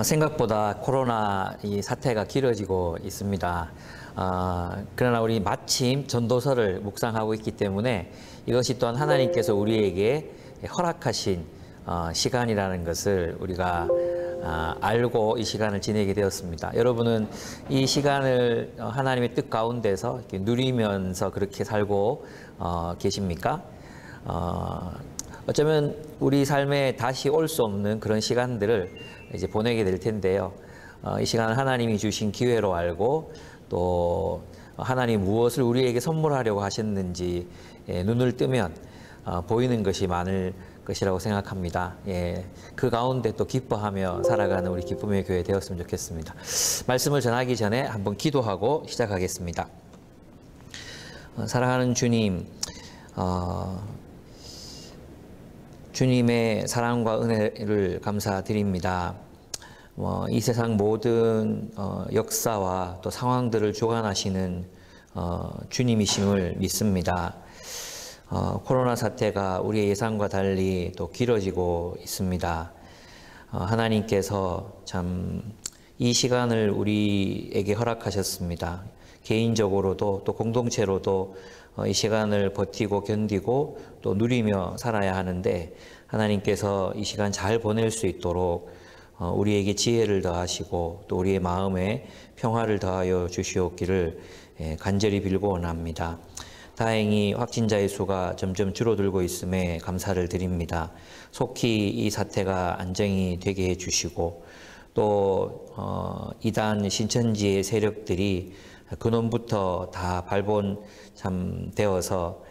생각보다 코로나 이 사태가 길어지고 있습니다. 그러나 우리 마침 전도서를 묵상하고 있기 때문에 이것이 또한 하나님께서 우리에게 허락하신 시간이라는 것을 우리가 알고 이 시간을 지내게 되었습니다. 여러분은 이 시간을 하나님의 뜻 가운데서 이렇게 누리면서 그렇게 살고 계십니까? 어쩌면 우리 삶에 다시 올 수 없는 그런 시간들을 이제 보내게 될 텐데요. 이 시간을 하나님이 주신 기회로 알고 또 하나님 무엇을 우리에게 선물하려고 하셨는지 눈을 뜨면 보이는 것이 많을 것이라고 생각합니다. 그 가운데 또 기뻐하며 살아가는 우리 기쁨의 교회 되었으면 좋겠습니다. 말씀을 전하기 전에 한번 기도하고 시작하겠습니다. 사랑하는 주님, 주님의 사랑과 은혜를 감사드립니다. 이 세상 모든 역사와 또 상황들을 주관하시는 주님이심을 믿습니다. 코로나 사태가 우리의 예상과 달리 또 길어지고 있습니다. 하나님께서 참 이 시간을 우리에게 허락하셨습니다. 개인적으로도 또 공동체로도 이 시간을 버티고 견디고 또 누리며 살아야 하는데 하나님께서 이 시간 잘 보낼 수 있도록 우리에게 지혜를 더하시고 또 우리의 마음에 평화를 더하여 주시옵기를 간절히 빌고 원합니다. 다행히 확진자의 수가 점점 줄어들고 있음에 감사를 드립니다. 속히 이 사태가 안정이 되게 해주시고 또 이단 신천지의 세력들이 근원부터 다 발본 참 되어서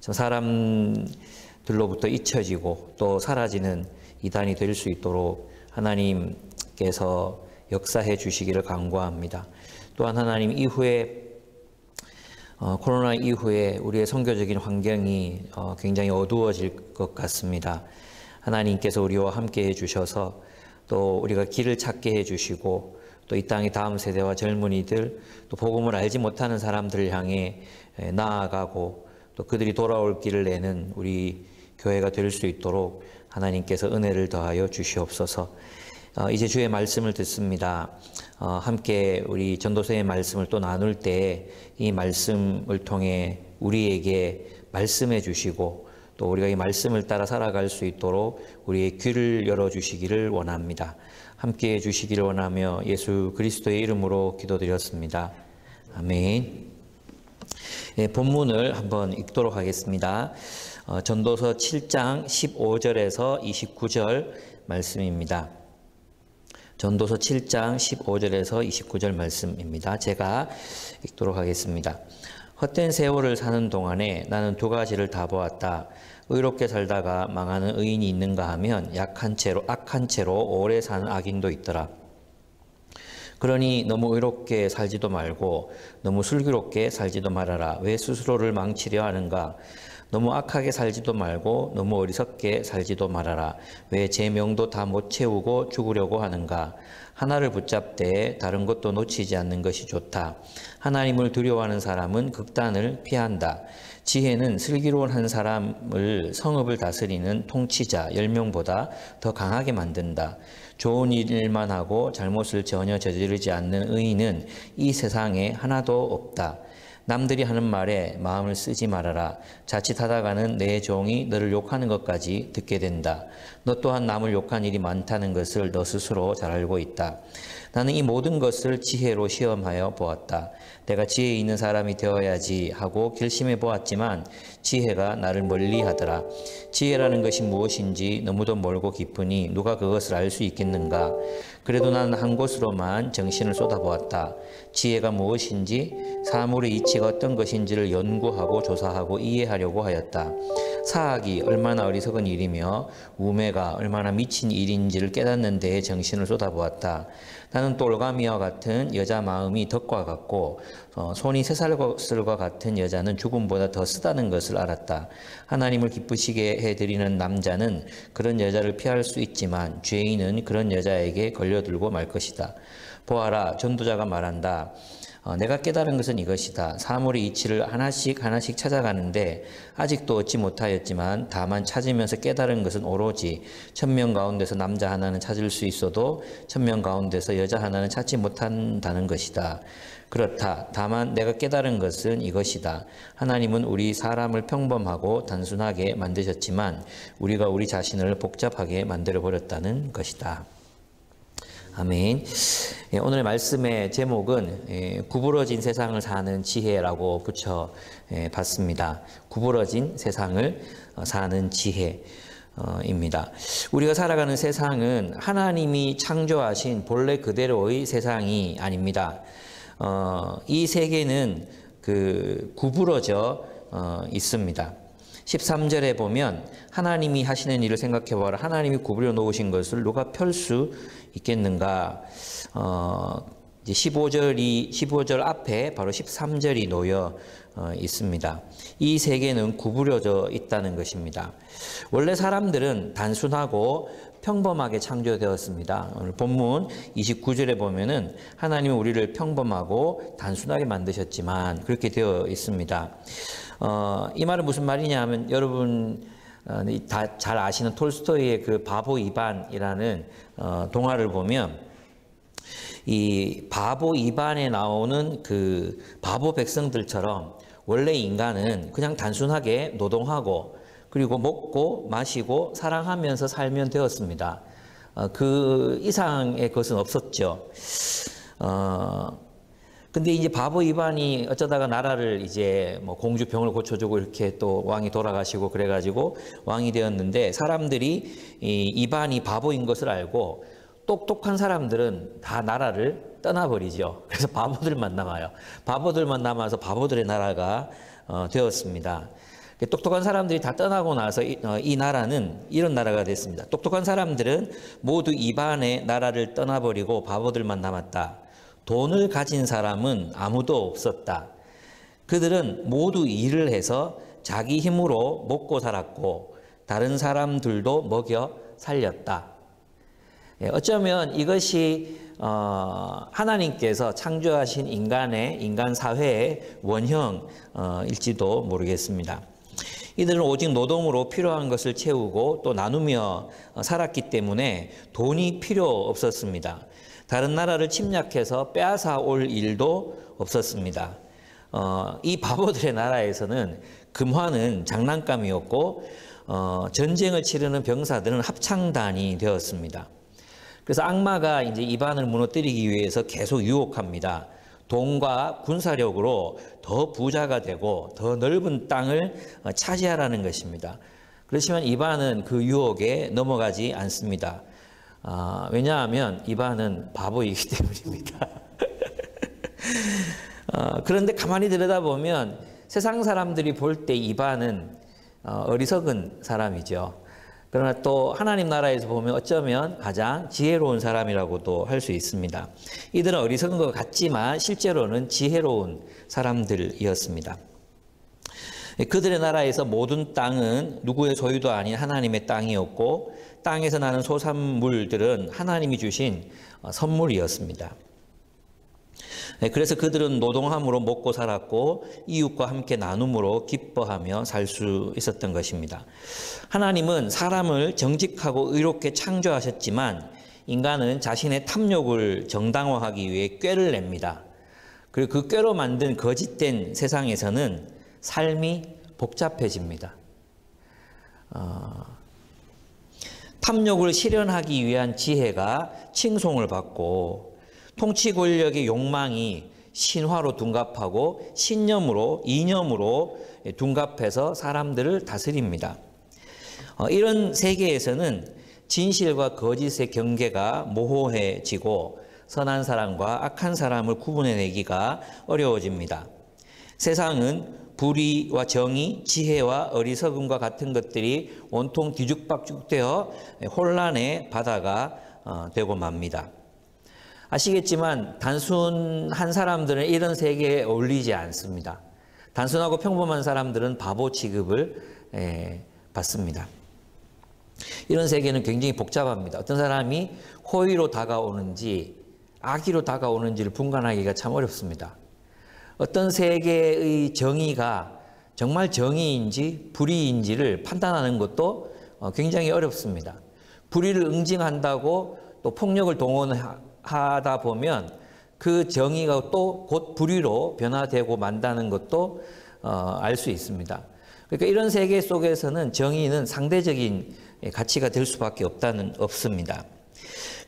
좀 사람들로부터 잊혀지고 또 사라지는 이단이 될 수 있도록 하나님께서 역사해 주시기를 간구합니다. 또한 하나님 이후에 코로나 이후에 우리의 선교적인 환경이 굉장히 어두워질 것 같습니다. 하나님께서 우리와 함께 해주셔서 또 우리가 길을 찾게 해주시고 또 이 땅의 다음 세대와 젊은이들 또 복음을 알지 못하는 사람들을 향해 나아가고 또 그들이 돌아올 길을 내는 우리 교회가 될 수 있도록 하나님께서 은혜를 더하여 주시옵소서. 이제 주의 말씀을 듣습니다. 함께 우리 전도서의 말씀을 또 나눌 때 이 말씀을 통해 우리에게 말씀해 주시고 또 우리가 이 말씀을 따라 살아갈 수 있도록 우리의 귀를 열어주시기를 원합니다. 함께해 주시기를 원하며 예수 그리스도의 이름으로 기도드렸습니다. 아멘. 본문을 한번 읽도록 하겠습니다. 전도서 7장 15절에서 29절 말씀입니다. 전도서 7장 15절에서 29절 말씀입니다. 제가 읽도록 하겠습니다. 헛된 세월을 사는 동안에 나는 두 가지를 다 보았다. 의롭게 살다가 망하는 의인이 있는가 하면 악한 채로 오래 사는 악인도 있더라. 그러니 너무 의롭게 살지도 말고 너무 슬기롭게 살지도 말아라. 왜 스스로를 망치려 하는가? 너무 악하게 살지도 말고 너무 어리석게 살지도 말아라. 왜 제 명도 다 못 채우고 죽으려고 하는가? 하나를 붙잡되 다른 것도 놓치지 않는 것이 좋다. 하나님을 두려워하는 사람은 극단을 피한다. 지혜는 슬기로운 한 사람을 성읍을 다스리는 통치자 10명보다 더 강하게 만든다. 좋은 일만 하고 잘못을 전혀 저지르지 않는 의인은 이 세상에 하나도 없다. 남들이 하는 말에 마음을 쓰지 말아라. 자칫하다가는 내 종이 너를 욕하는 것까지 듣게 된다. 너 또한 남을 욕한 일이 많다는 것을 너 스스로 잘 알고 있다. 나는 이 모든 것을 지혜로 시험하여 보았다. 내가 지혜 있는 사람이 되어야지 하고 결심해 보았지만 지혜가 나를 멀리하더라. 지혜라는 것이 무엇인지 너무도 멀고 깊으니 누가 그것을 알 수 있겠는가? 그래도 나는 한 곳으로만 정신을 쏟아보았다. 지혜가 무엇인지 사물의 이치가 어떤 것인지를 연구하고 조사하고 이해하려고 하였다. 사학이 얼마나 어리석은 일이며 우매가 얼마나 미친 일인지를 깨닫는 데에 정신을 쏟아보았다. 나는 또 올가미와 같은 여자 마음이 덕과 같고 손이 쇠살과 같은 여자는 죽음보다 더 쓰다는 것을 알았다. 하나님을 기쁘시게 해드리는 남자는 그런 여자를 피할 수 있지만 죄인은 그런 여자에게 걸려들고 말 것이다. 보아라, 전도자가 말한다. 내가 깨달은 것은 이것이다. 사물의 이치를 하나씩 하나씩 찾아가는데 아직도 얻지 못하였지만 다만 찾으면서 깨달은 것은 오로지 1000명 가운데서 남자 하나는 찾을 수 있어도 1000명 가운데서 여자 하나는 찾지 못한다는 것이다. 그렇다. 다만 내가 깨달은 것은 이것이다. 하나님은 우리 사람을 평범하고 단순하게 만드셨지만 우리가 우리 자신을 복잡하게 만들어버렸다는 것이다. 아멘. 오늘 말씀의 제목은 구부러진 세상을 사는 지혜라고 붙여봤습니다. 구부러진 세상을 사는 지혜입니다. 우리가 살아가는 세상은 하나님이 창조하신 본래 그대로의 세상이 아닙니다. 이 세계는 구부러져 있습니다. 13절에 보면 하나님이 하시는 일을 생각해 보라. 하나님이 구부려 놓으신 것을 누가 펼 수 있겠는가? 15절 앞에 바로 13절이 놓여 있습니다. 이 세계는 구부려져 있다는 것입니다. 원래 사람들은 단순하고 평범하게 창조되었습니다. 오늘 본문 29절에 보면은 하나님은 우리를 평범하고 단순하게 만드셨지만 그렇게 되어 있습니다. 이 말은 무슨 말이냐 하면 여러분 다 잘 아시는 톨스토이의 그 바보 이반이라는 동화를 보면 이 바보 이반에 나오는 그 바보 백성들처럼 원래 인간은 그냥 단순하게 노동하고 그리고 먹고 마시고 사랑하면서 살면 되었습니다. 그 이상의 것은 없었죠. 근데 이제 바보 이반이 어쩌다가 나라를 이제 뭐 공주 병을 고쳐주고 이렇게 또 왕이 돌아가시고 그래가지고 왕이 되었는데 사람들이 이 이반이 바보인 것을 알고 똑똑한 사람들은 다 나라를 떠나버리죠. 그래서 바보들만 남아요. 바보들만 남아서 바보들의 나라가 되었습니다. 똑똑한 사람들이 다 떠나고 나서 이 나라는 이런 나라가 됐습니다. 똑똑한 사람들은 모두 이반의 나라를 떠나버리고 바보들만 남았다. 돈을 가진 사람은 아무도 없었다. 그들은 모두 일을 해서 자기 힘으로 먹고 살았고 다른 사람들도 먹여 살렸다. 어쩌면 이것이 하나님께서 창조하신 인간 사회의 원형일지도 모르겠습니다. 이들은 오직 노동으로 필요한 것을 채우고 또 나누며 살았기 때문에 돈이 필요 없었습니다. 다른 나라를 침략해서 빼앗아 올 일도 없었습니다. 이 바보들의 나라에서는 금화는 장난감이었고 전쟁을 치르는 병사들은 합창단이 되었습니다. 그래서 악마가 이제 이반을 무너뜨리기 위해서 계속 유혹합니다. 돈과 군사력으로 더 부자가 되고 더 넓은 땅을 차지하라는 것입니다. 그렇지만 이반은 그 유혹에 넘어가지 않습니다. 왜냐하면 이반은 바보이기 때문입니다. 그런데 가만히 들여다보면 세상 사람들이 볼 때 이반은 어리석은 사람이죠. 그러나 또 하나님 나라에서 보면 어쩌면 가장 지혜로운 사람이라고도 할 수 있습니다. 이들은 어리석은 것 같지만 실제로는 지혜로운 사람들이었습니다. 그들의 나라에서 모든 땅은 누구의 소유도 아닌 하나님의 땅이었고 땅에서 나는 소산물들은 하나님이 주신 선물이었습니다. 그래서 그들은 노동함으로 먹고 살았고 이웃과 함께 나눔으로 기뻐하며 살 수 있었던 것입니다. 하나님은 사람을 정직하고 의롭게 창조하셨지만 인간은 자신의 탐욕을 정당화하기 위해 꾀를 냅니다. 그리고 그 꾀로 만든 거짓된 세상에서는 삶이 복잡해집니다. 탐욕을 실현하기 위한 지혜가 칭송을 받고 통치 권력의 욕망이 신화로 둔갑하고 신념으로 이념으로 둔갑해서 사람들을 다스립니다. 이런 세계에서는 진실과 거짓의 경계가 모호해지고 선한 사람과 악한 사람을 구분해내기가 어려워집니다. 세상은 불의와 정의, 지혜와 어리석음과 같은 것들이 온통 뒤죽박죽되어 혼란의 바다가 되고 맙니다. 아시겠지만 단순한 사람들은 이런 세계에 어울리지 않습니다. 단순하고 평범한 사람들은 바보 취급을 받습니다. 이런 세계는 굉장히 복잡합니다. 어떤 사람이 호의로 다가오는지 악의로 다가오는지를 분간하기가 참 어렵습니다. 어떤 세계의 정의가 정말 정의인지 불의인지를 판단하는 것도 굉장히 어렵습니다. 불의를 응징한다고 또 폭력을 동원하다 보면 그 정의가 또 곧 불의로 변화되고 만다는 것도 알 수 있습니다. 그러니까 이런 세계 속에서는 정의는 상대적인 가치가 될 수밖에 없습니다.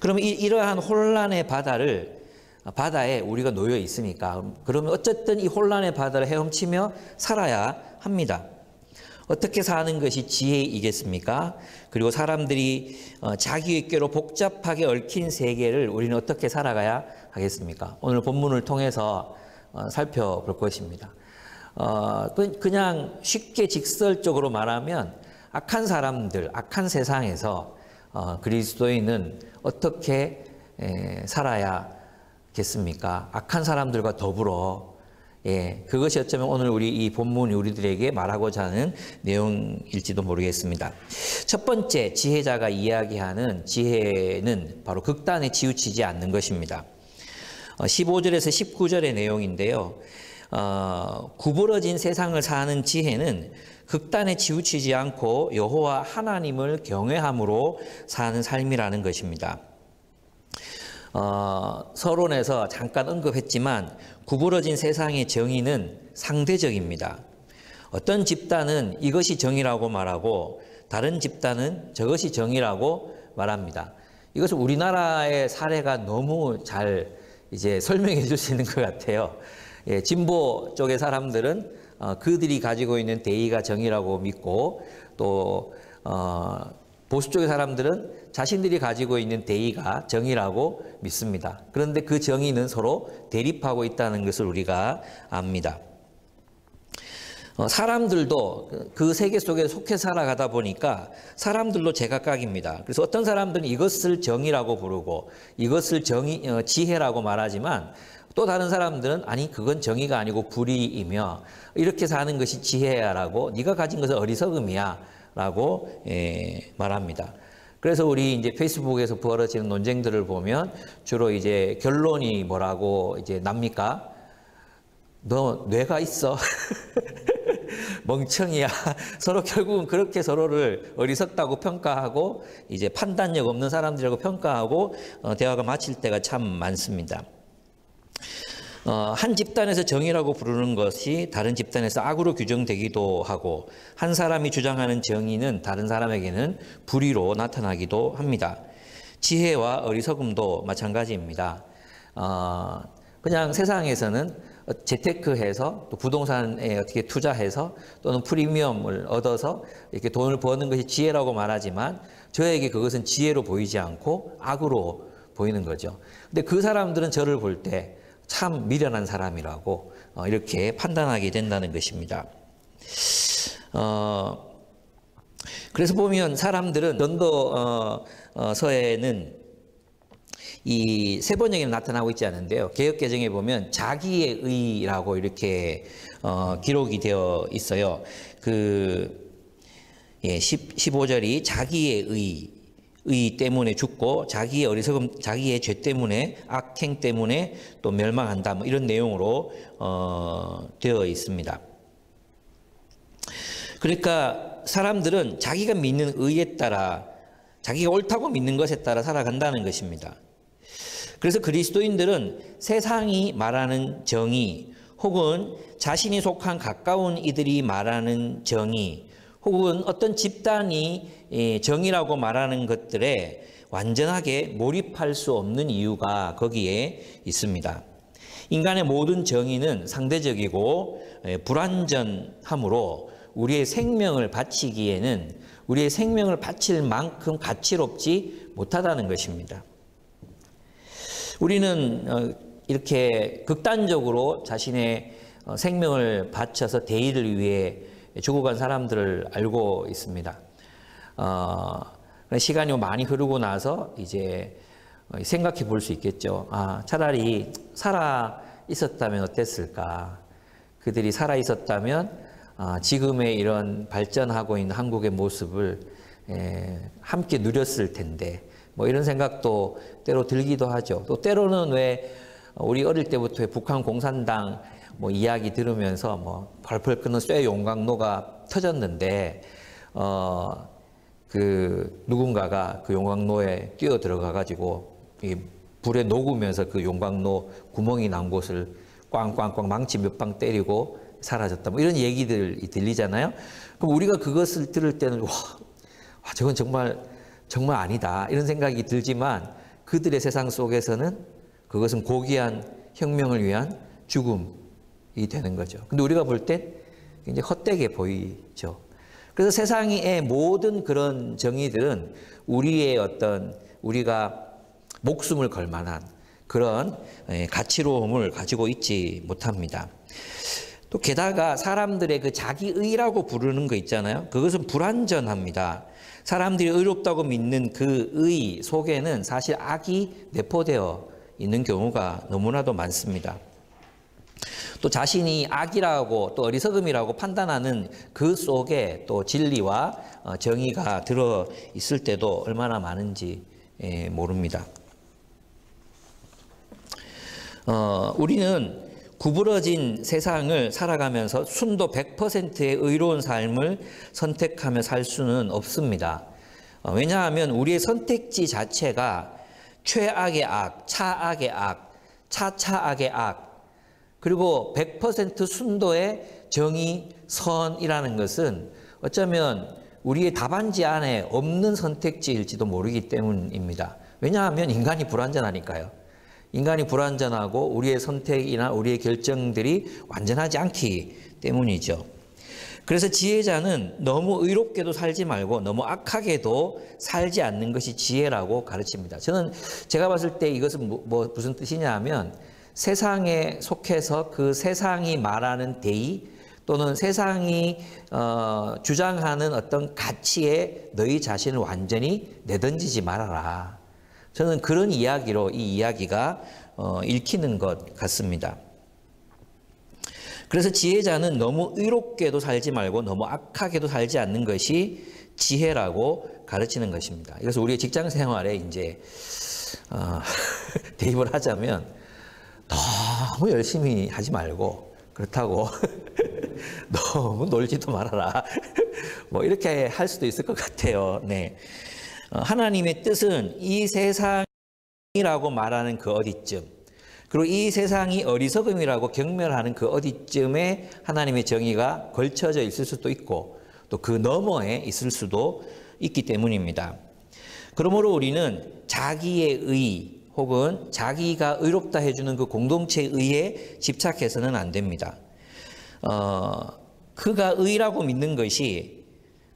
그럼 이러한 혼란의 바다에 우리가 놓여 있으니까 그러면 어쨌든 이 혼란의 바다를 헤엄치며 살아야 합니다. 어떻게 사는 것이 지혜이겠습니까? 그리고 사람들이 자기의 꾀로 복잡하게 얽힌 세계를 우리는 어떻게 살아가야 하겠습니까? 오늘 본문을 통해서 살펴볼 것입니다. 그냥 쉽게 직설적으로 말하면 악한 사람들, 악한 세상에서 그리스도인은 어떻게 살아야겠습니까? 악한 사람들과 더불어 그것이 어쩌면 오늘 우리 이 본문이 우리들에게 말하고자 하는 내용일지도 모르겠습니다. 첫 번째 지혜자가 이야기하는 지혜는 바로 극단에 치우치지 않는 것입니다. 15절에서 19절의 내용인데요. 구부러진 세상을 사는 지혜는 극단에 치우치지 않고 여호와 하나님을 경외함으로 사는 삶이라는 것입니다. 서론에서 잠깐 언급했지만 구부러진 세상의 정의는 상대적입니다. 어떤 집단은 이것이 정의라고 말하고 다른 집단은 저것이 정의라고 말합니다. 이것은 우리나라의 사례가 너무 잘 이제 설명해 줄 수 있는 것 같아요. 진보 쪽의 사람들은 그들이 가지고 있는 대의가 정의라고 믿고 또 보수 쪽의 사람들은 자신들이 가지고 있는 대의가 정의라고 믿습니다. 그런데 그 정의는 서로 대립하고 있다는 것을 우리가 압니다. 사람들도 그 세계 속에 속해 살아가다 보니까 사람들도 제각각입니다. 그래서 어떤 사람들은 이것을 정의라고 부르고 이것을 지혜라고 말하지만 또 다른 사람들은 아니 그건 정의가 아니고 불의이며 이렇게 사는 것이 지혜야라고 네가 가진 것은 어리석음이야 라고 말합니다. 그래서 우리 이제 페이스북에서 벌어지는 논쟁들을 보면 주로 이제 결론이 뭐라고 이제 납니까? 너 뇌가 있어? 멍청이야. 서로 결국은 그렇게 서로를 어리석다고 평가하고 이제 판단력 없는 사람들이라고 평가하고 대화가 마칠 때가 참 많습니다. 한 집단에서 정의라고 부르는 것이 다른 집단에서 악으로 규정되기도 하고 한 사람이 주장하는 정의는 다른 사람에게는 불의로 나타나기도 합니다. 지혜와 어리석음도 마찬가지입니다. 그냥 세상에서는 재테크해서 또 부동산에 어떻게 투자해서 또는 프리미엄을 얻어서 이렇게 돈을 버는 것이 지혜라고 말하지만 저에게 그것은 지혜로 보이지 않고 악으로 보이는 거죠. 근데 그 사람들은 저를 볼 때 참 미련한 사람이라고 이렇게 판단하게 된다는 것입니다. 그래서 보면 사람들은 전도서에는 이 세 번역에는 나타나고 있지 않은데요. 개역개정에 보면 자기의 의라고 이렇게 기록이 되어 있어요. 15절이 자기의 의 때문에 죽고 자기의 어리석음, 자기의 죄 때문에 악행 때문에 또 멸망한다. 뭐 이런 내용으로 되어 있습니다. 그러니까 사람들은 자기가 믿는 의에 따라 자기가 옳다고 믿는 것에 따라 살아간다는 것입니다. 그래서 그리스도인들은 세상이 말하는 정의 혹은 자신이 속한 가까운 이들이 말하는 정의 혹은 어떤 집단이 정의라고 말하는 것들에 완전하게 몰입할 수 없는 이유가 거기에 있습니다. 인간의 모든 정의는 상대적이고 불완전하므로 우리의 생명을 바치기에는 우리의 생명을 바칠 만큼 가치롭지 못하다는 것입니다. 우리는 이렇게 극단적으로 자신의 생명을 바쳐서 대의를 위해 죽어간 사람들을 알고 있습니다. 시간이 많이 흐르고 나서 이제 생각해 볼 수 있겠죠. 차라리 살아 있었다면 어땠을까? 그들이 살아 있었다면 지금의 이런 발전하고 있는 한국의 모습을 함께 누렸을 텐데, 뭐 이런 생각도 때로 들기도 하죠. 또 때로는 왜 우리 어릴 때부터 북한 공산당 뭐 이야기 들으면서 뭐 펄펄 끓는 쇠 용광로가 터졌는데 그 누군가가 그 용광로에 뛰어 들어가 가지고 이 불에 녹으면서 그 용광로 구멍이 난 곳을 꽝꽝꽝 망치 몇 방 때리고 사라졌다. 뭐 이런 얘기들이 들리잖아요. 그럼 우리가 그것을 들을 때는 와, 저건 정말 아니다 이런 생각이 들지만 그들의 세상 속에서는 그것은 고귀한 혁명을 위한 죽음이 되는 거죠. 근데 우리가 볼 땐 굉장히 헛되게 보이죠. 그래서 세상의 모든 그런 정의들은 우리가 목숨을 걸 만한 그런 가치로움을 가지고 있지 못합니다. 또 게다가 사람들의 그 자기의라고 부르는 거 있잖아요. 그것은 불완전합니다. 사람들이 의롭다고 믿는 그 의 속에는 사실 악이 내포되어 있는 경우가 너무나도 많습니다. 또 자신이 악이라고 또 어리석음이라고 판단하는 그 속에 또 진리와 정의가 들어 있을 때도 얼마나 많은지 모릅니다. 우리는 구부러진 세상을 살아가면서 순도 100%의 의로운 삶을 선택하며 살 수는 없습니다. 왜냐하면 우리의 선택지 자체가 최악의 악, 차악의 악, 차차악의 악, 그리고 100% 순도의 정의, 선이라는 것은 어쩌면 우리의 답안지 안에 없는 선택지일지도 모르기 때문입니다. 왜냐하면 인간이 불완전하니까요. 인간이 불완전하고 우리의 선택이나 우리의 결정들이 완전하지 않기 때문이죠. 그래서 지혜자는 너무 의롭게도 살지 말고 너무 악하게도 살지 않는 것이 지혜라고 가르칩니다. 제가 봤을 때 이것은 무슨 뜻이냐 하면 세상에 속해서 그 세상이 말하는 대의 또는 세상이 주장하는 어떤 가치에 너희 자신을 완전히 내던지지 말아라. 저는 그런 이야기로 이 이야기가 읽히는 것 같습니다. 그래서 지혜자는 너무 의롭게도 살지 말고 너무 악하게도 살지 않는 것이 지혜라고 가르치는 것입니다. 이것을 우리의 직장 생활에 이제 대입을 하자면 너무 열심히 하지 말고 그렇다고 너무 놀지도 말아라. 뭐 이렇게 할 수도 있을 것 같아요. 네. 하나님의 뜻은 이 세상이라고 말하는 그 어디쯤, 그리고 이 세상이 어리석음이라고 경멸하는 그 어디쯤에 하나님의 정의가 걸쳐져 있을 수도 있고 또 그 너머에 있을 수도 있기 때문입니다. 그러므로 우리는 자기의 의 혹은 자기가 의롭다 해주는 그 공동체의 의에 집착해서는 안 됩니다. 그가 의라고 믿는 것이,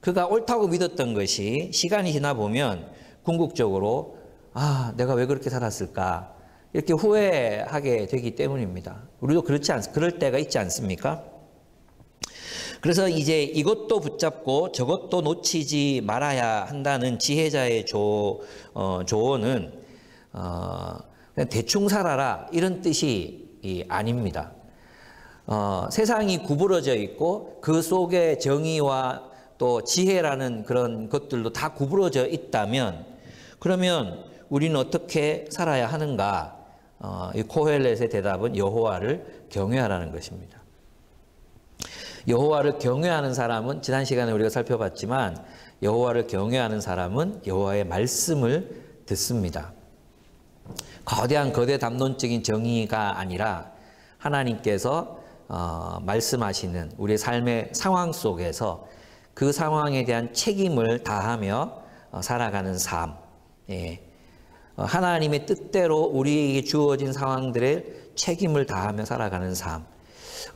그가 옳다고 믿었던 것이 시간이 지나 보면 궁극적으로 내가 왜 그렇게 살았을까 이렇게 후회하게 되기 때문입니다. 우리도 그럴 때가 있지 않습니까? 그래서 이제 이것도 붙잡고 저것도 놓치지 말아야 한다는 지혜자의 조언은 그냥 대충 살아라 이런 뜻이 아닙니다. 세상이 구부러져 있고 그 속에 정의와 또 지혜라는 그런 것들도 다 구부러져 있다면 그러면 우리는 어떻게 살아야 하는가? 이 코헬렛의 대답은 여호와를 경외하라는 것입니다. 여호와를 경외하는 사람은 지난 시간에 우리가 살펴봤지만 여호와를 경외하는 사람은 여호와의 말씀을 듣습니다. 거대 담론적인 정의가 아니라 하나님께서 말씀하시는 우리의 삶의 상황 속에서 그 상황에 대한 책임을 다하며 살아가는 삶, 하나님의 뜻대로 우리에게 주어진 상황들에 책임을 다하며 살아가는 삶,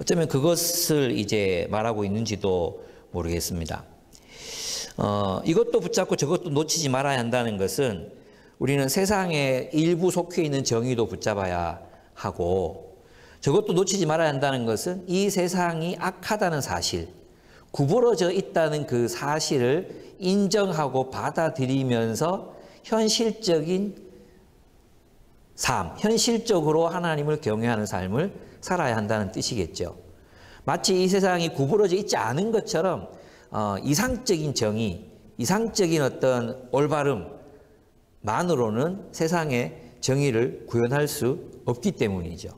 어쩌면 그것을 이제 말하고 있는지도 모르겠습니다. 이것도 붙잡고 저것도 놓치지 말아야 한다는 것은 우리는 세상에 일부 속해 있는 정의도 붙잡아야 하고 저것도 놓치지 말아야 한다는 것은 이 세상이 악하다는 사실, 구부러져 있다는 그 사실을 인정하고 받아들이면서 현실적인 삶, 현실적으로 하나님을 경외하는 삶을 살아야 한다는 뜻이겠죠. 마치 이 세상이 구부러져 있지 않은 것처럼 이상적인 정의, 이상적인 어떤 올바름만으로는 세상의 정의를 구현할 수 없기 때문이죠.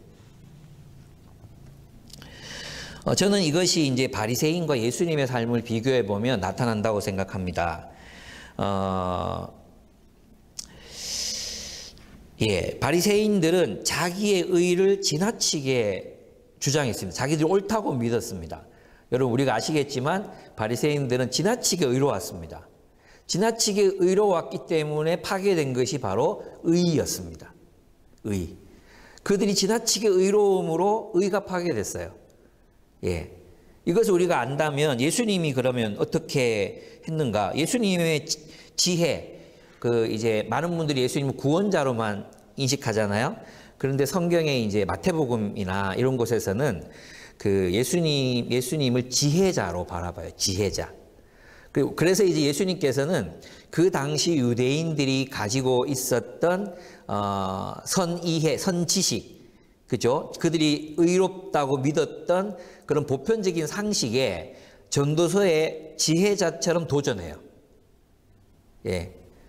저는 이것이 이제 바리새인과 예수님의 삶을 비교해 보면 나타난다고 생각합니다. 바리새인들은 자기의 의를 지나치게 주장했습니다. 자기들이 옳다고 믿었습니다. 여러분 우리가 아시겠지만 바리새인들은 지나치게 의로웠습니다. 지나치게 의로웠기 때문에 파괴된 것이 바로 의였습니다. 의. 그들이 지나치게 의로움으로 의가 파괴됐어요. 이것을 우리가 안다면 예수님이 그러면 어떻게 했는가? 예수님의 지혜, 이제 많은 분들이 예수님을 구원자로만 인식하잖아요. 그런데 성경에 이제 마태복음이나 이런 곳에서는 예수님을 지혜자로 바라봐요. 지혜자. 그래서 이제 예수님께서는 그 당시 유대인들이 가지고 있었던 선이해, 선지식, 그죠? 그들이 의롭다고 믿었던 그런 보편적인 상식에 전도서의 지혜자처럼 도전해요.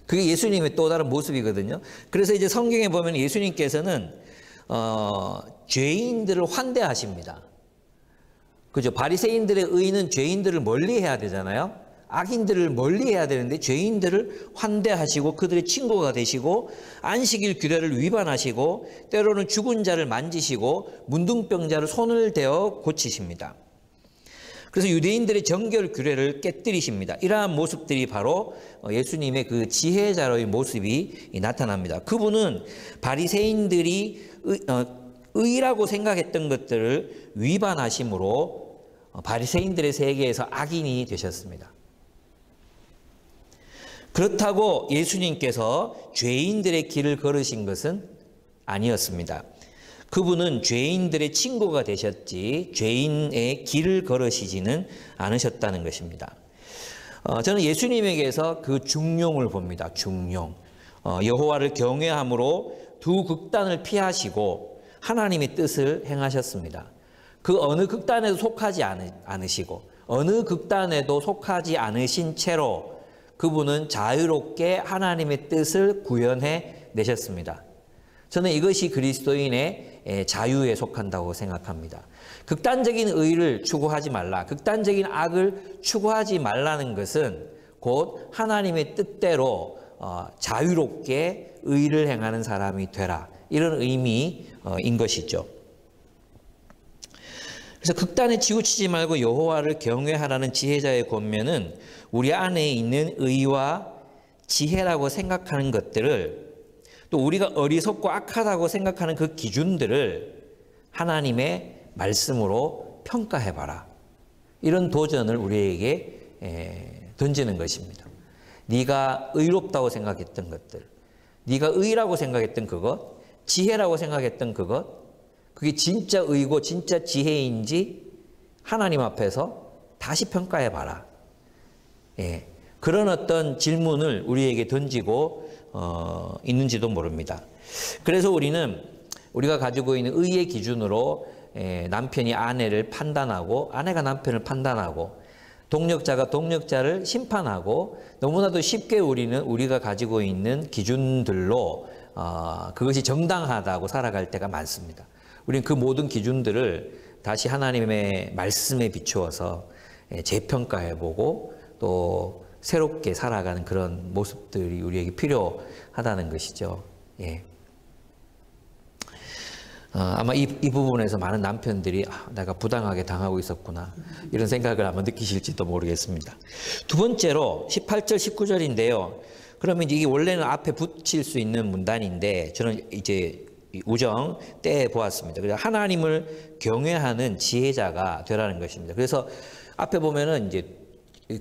그게 예수님의 또 다른 모습이거든요. 그래서 이제 성경에 보면 예수님께서는 죄인들을 환대하십니다. 그죠? 바리새인들의 의는 죄인들을 멀리해야 되잖아요. 악인들을 멀리해야 되는데 죄인들을 환대하시고 그들의 친구가 되시고 안식일 규례를 위반하시고 때로는 죽은 자를 만지시고 문둥병자를 손을 대어 고치십니다. 그래서 유대인들의 정결 규례를 깨뜨리십니다. 이러한 모습들이 바로 예수님의 그 지혜자로의 모습이 나타납니다. 그분은 바리새인들이 의라고 생각했던 것들을 위반하심으로 바리새인들의 세계에서 악인이 되셨습니다. 그렇다고 예수님께서 죄인들의 길을 걸으신 것은 아니었습니다. 그분은 죄인들의 친구가 되셨지 죄인의 길을 걸으시지는 않으셨다는 것입니다. 저는 예수님에게서 그 중용을 봅니다. 중용. 여호와를 경외함으로 두 극단을 피하시고 하나님의 뜻을 행하셨습니다. 그 어느 극단에도 속하지 않으시고 어느 극단에도 속하지 않으신 채로 그분은 자유롭게 하나님의 뜻을 구현해 내셨습니다. 저는 이것이 그리스도인의 자유에 속한다고 생각합니다. 극단적인 의를 추구하지 말라, 극단적인 악을 추구하지 말라는 것은 곧 하나님의 뜻대로 자유롭게 의를 행하는 사람이 되라, 이런 의미인 것이죠. 그래서 극단에 치우치지 말고 여호와를 경외하라는 지혜자의 권면은 우리 안에 있는 의와 지혜라고 생각하는 것들을, 또 우리가 어리석고 악하다고 생각하는 그 기준들을 하나님의 말씀으로 평가해봐라, 이런 도전을 우리에게 던지는 것입니다. 네가 의롭다고 생각했던 것들, 네가 의라고 생각했던 그것, 지혜라고 생각했던 그것, 그게 진짜 의고 진짜 지혜인지 하나님 앞에서 다시 평가해봐라. 그런 어떤 질문을 우리에게 던지고 있는지도 모릅니다. 그래서 우리가 가지고 있는 의의 기준으로 남편이 아내를 판단하고 아내가 남편을 판단하고 동력자가 동력자를 심판하고 너무나도 쉽게 우리가 가지고 있는 기준들로 그것이 정당하다고 살아갈 때가 많습니다. 우리는 그 모든 기준들을 다시 하나님의 말씀에 비추어서 재평가해보고 또 새롭게 살아가는 그런 모습들이 우리에게 필요하다는 것이죠. 아마 이 부분에서 많은 남편들이 내가 부당하게 당하고 있었구나, 이런 생각을 아마 느끼실지도 모르겠습니다. 두 번째로 18절 19절인데요. 그러면 이게 원래는 앞에 붙일 수 있는 문단인데 저는 이제 우정 떼 보았습니다. 그래서 하나님을 경외하는 지혜자가 되라는 것입니다. 그래서 앞에 보면은 이제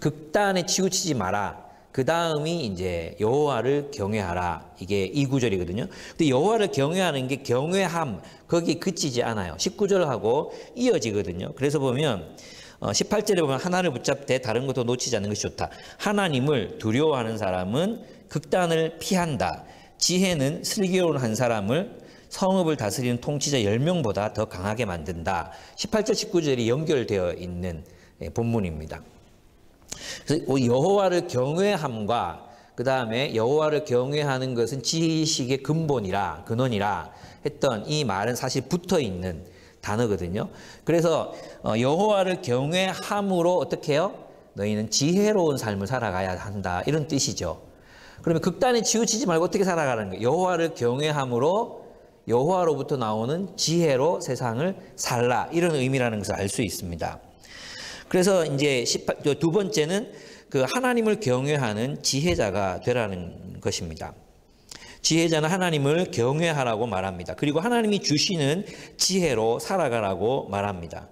극단에 치우치지 마라, 그 다음이 이제 여호와를 경외하라, 이게 2구절이거든요. 근데 여호와를 경외하는 게 경외함, 거기 그치지 않아요. 19절하고 이어지거든요. 그래서 보면 18절에 보면 하나를 붙잡되 다른 것도 놓치지 않는 것이 좋다. 하나님을 두려워하는 사람은 극단을 피한다. 지혜는 슬기로운 한 사람을 성읍을 다스리는 통치자 10명보다 더 강하게 만든다. 18절 19절이 연결되어 있는 본문입니다. 그래서 여호와를 경외함과 그 다음에 여호와를 경외하는 것은 지식의 근본이라, 근원이라 했던 이 말은 사실 붙어 있는, 단어거든요. 그래서 여호와를 경외함으로 어떻게 해요? 너희는 지혜로운 삶을 살아가야 한다. 이런 뜻이죠. 그러면 극단에 치우치지 말고 어떻게 살아가는 거예요? 여호와를 경외함으로 여호와로부터 나오는 지혜로 세상을 살라. 이런 의미라는 것을 알 수 있습니다. 그래서 이제 두 번째는 그 하나님을 경외하는 지혜자가 되라는 것입니다. 지혜자는 하나님을 경외하라고 말합니다. 그리고 하나님이 주시는 지혜로 살아가라고 말합니다.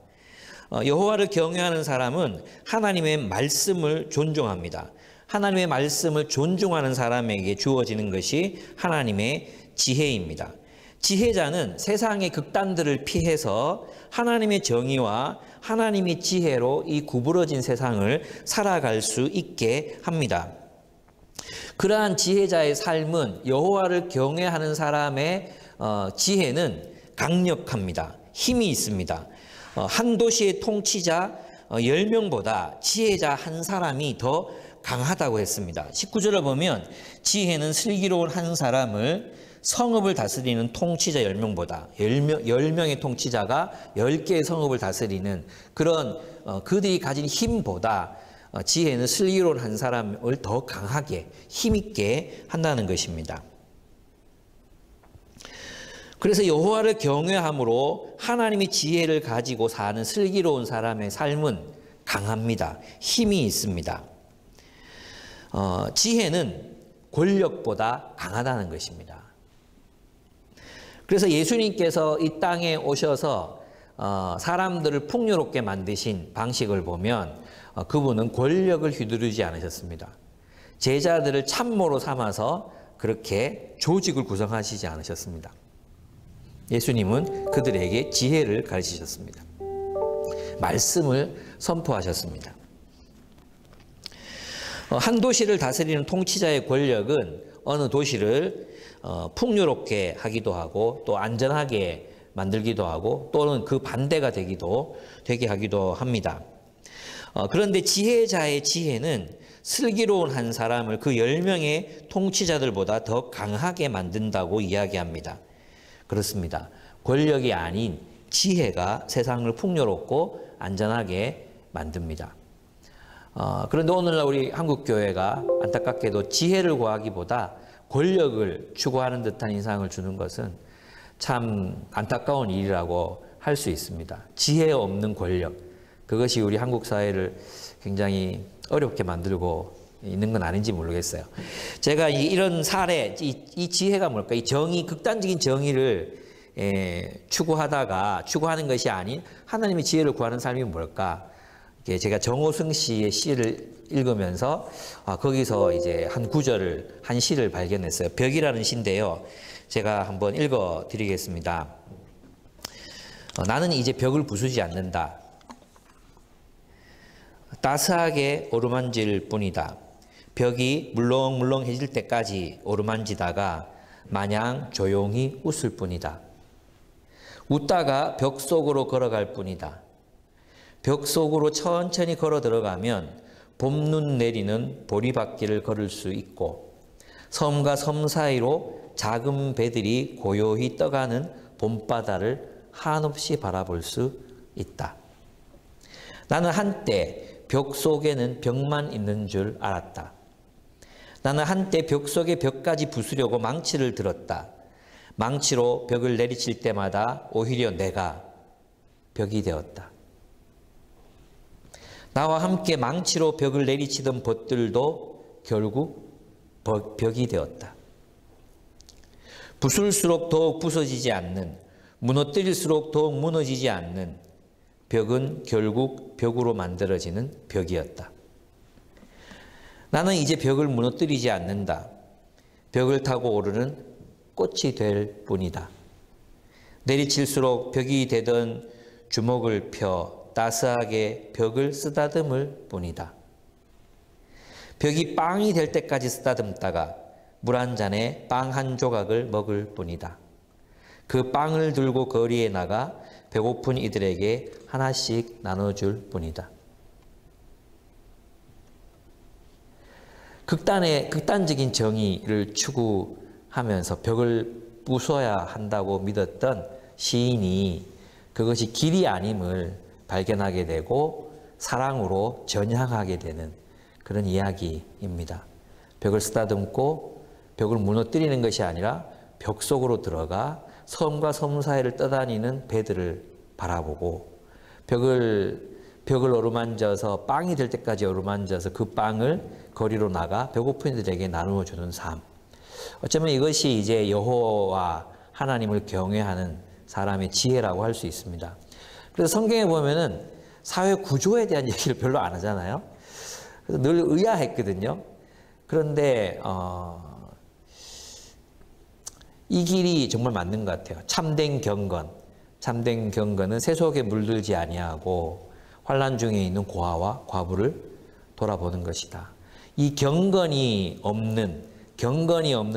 여호와를 경외하는 사람은 하나님의 말씀을 존중합니다. 하나님의 말씀을 존중하는 사람에게 주어지는 것이 하나님의 지혜입니다. 지혜자는 세상의 극단들을 피해서 하나님의 정의와 하나님의 지혜로 이 구부러진 세상을 살아갈 수 있게 합니다. 그러한 지혜자의 삶은 여호와를 경외하는 사람의 지혜는 강력합니다. 힘이 있습니다. 한 도시의 통치자 10명보다 지혜자 한 사람이 더 강하다고 했습니다. 19절을 보면 지혜는 슬기로운 한 사람을 성읍을 다스리는 통치자 10명보다 10명의 통치자가 10개의 성읍을 다스리는 그런 그들이 가진 힘보다 지혜는 슬기로운 한 사람을 더 강하게 힘있게 한다는 것입니다. 그래서 여호와를 경외함으로 하나님의 지혜를 가지고 사는 슬기로운 사람의 삶은 강합니다. 힘이 있습니다. 지혜는 권력보다 강하다는 것입니다. 그래서 예수님께서 이 땅에 오셔서 사람들을 풍요롭게 만드신 방식을 보면 그분은 권력을 휘두르지 않으셨습니다. 제자들을 참모로 삼아서 그렇게 조직을 구성하시지 않으셨습니다. 예수님은 그들에게 지혜를 가르치셨습니다. 말씀을 선포하셨습니다. 한 도시를 다스리는 통치자의 권력은 어느 도시를 풍요롭게 하기도 하고 또 안전하게 만들기도 하고 또는 그 반대가 되게 하기도 합니다. 그런데 지혜자의 지혜는 슬기로운 한 사람을 그 10명의 통치자들보다 더 강하게 만든다고 이야기합니다. 그렇습니다. 권력이 아닌 지혜가 세상을 풍요롭고 안전하게 만듭니다. 그런데 오늘날 우리 한국교회가 안타깝게도 지혜를 구하기보다 권력을 추구하는 듯한 인상을 주는 것은 참 안타까운 일이라고 할 수 있습니다. 지혜 없는 권력, 그것이 우리 한국 사회를 굉장히 어렵게 만들고 있는 건 아닌지 모르겠어요. 제가 이런 사례, 이 지혜가 뭘까? 이 정의, 극단적인 정의를 추구하는 것이 아닌 하나님의 지혜를 구하는 삶이 뭘까? 제가 정호승 씨의 시를 읽으면서 거기서 이제 한 시를 발견했어요. 벽이라는 시인데요. 제가 한번 읽어 드리겠습니다. 나는 이제 벽을 부수지 않는다. 따스하게 오르만질 뿐이다. 벽이 물렁물렁해질 때까지 오르만지다가 마냥 조용히 웃을 뿐이다. 웃다가 벽 속으로 걸어갈 뿐이다. 벽 속으로 천천히 걸어 들어가면 봄눈 내리는 보리밭길을 걸을 수 있고 섬과 섬 사이로 작은 배들이 고요히 떠가는 봄바다를 한없이 바라볼 수 있다. 나는 한때 벽 속에는 벽만 있는 줄 알았다. 나는 한때 벽 속의 벽까지 부수려고 망치를 들었다. 망치로 벽을 내리칠 때마다 오히려 내가 벽이 되었다. 나와 함께 망치로 벽을 내리치던 벗들도 결국 벽이 되었다. 부술수록 더욱 부서지지 않는, 무너뜨릴수록 더욱 무너지지 않는 벽은 결국 벽으로 만들어지는 벽이었다. 나는 이제 벽을 무너뜨리지 않는다. 벽을 타고 오르는 꽃이 될 뿐이다. 내리칠수록 벽이 되던 주먹을 펴 따스하게 벽을 쓰다듬을 뿐이다. 벽이 빵이 될 때까지 쓰다듬다가 물 한 잔에 빵 한 조각을 먹을 뿐이다. 그 빵을 들고 거리에 나가 배고픈 이들에게 하나씩 나눠줄 뿐이다. 극단적인 정의를 추구하면서 벽을 부숴야 한다고 믿었던 시인이 그것이 길이 아님을 발견하게 되고 사랑으로 전향하게 되는 그런 이야기입니다. 벽을 쓰다듬고 벽을 무너뜨리는 것이 아니라 벽 속으로 들어가 섬과 섬 사이를 떠다니는 배들을 바라보고 벽을 어루만져서 빵이 될 때까지 어루만져서 그 빵을 거리로 나가 배고픈 이들에게 나누어 주는 삶. 어쩌면 이것이 이제 여호와 하나님을 경외하는 사람의 지혜라고 할 수 있습니다. 그래서 성경에 보면은 사회 구조에 대한 얘기를 별로 안 하잖아요. 그래서 늘 의아했거든요. 그런데 이 길이 정말 맞는 것 같아요. 참된 경건은 세속에 물들지 아니하고 환난 중에 있는 고아와 과부를 돌아보는 것이다. 이 경건이 없는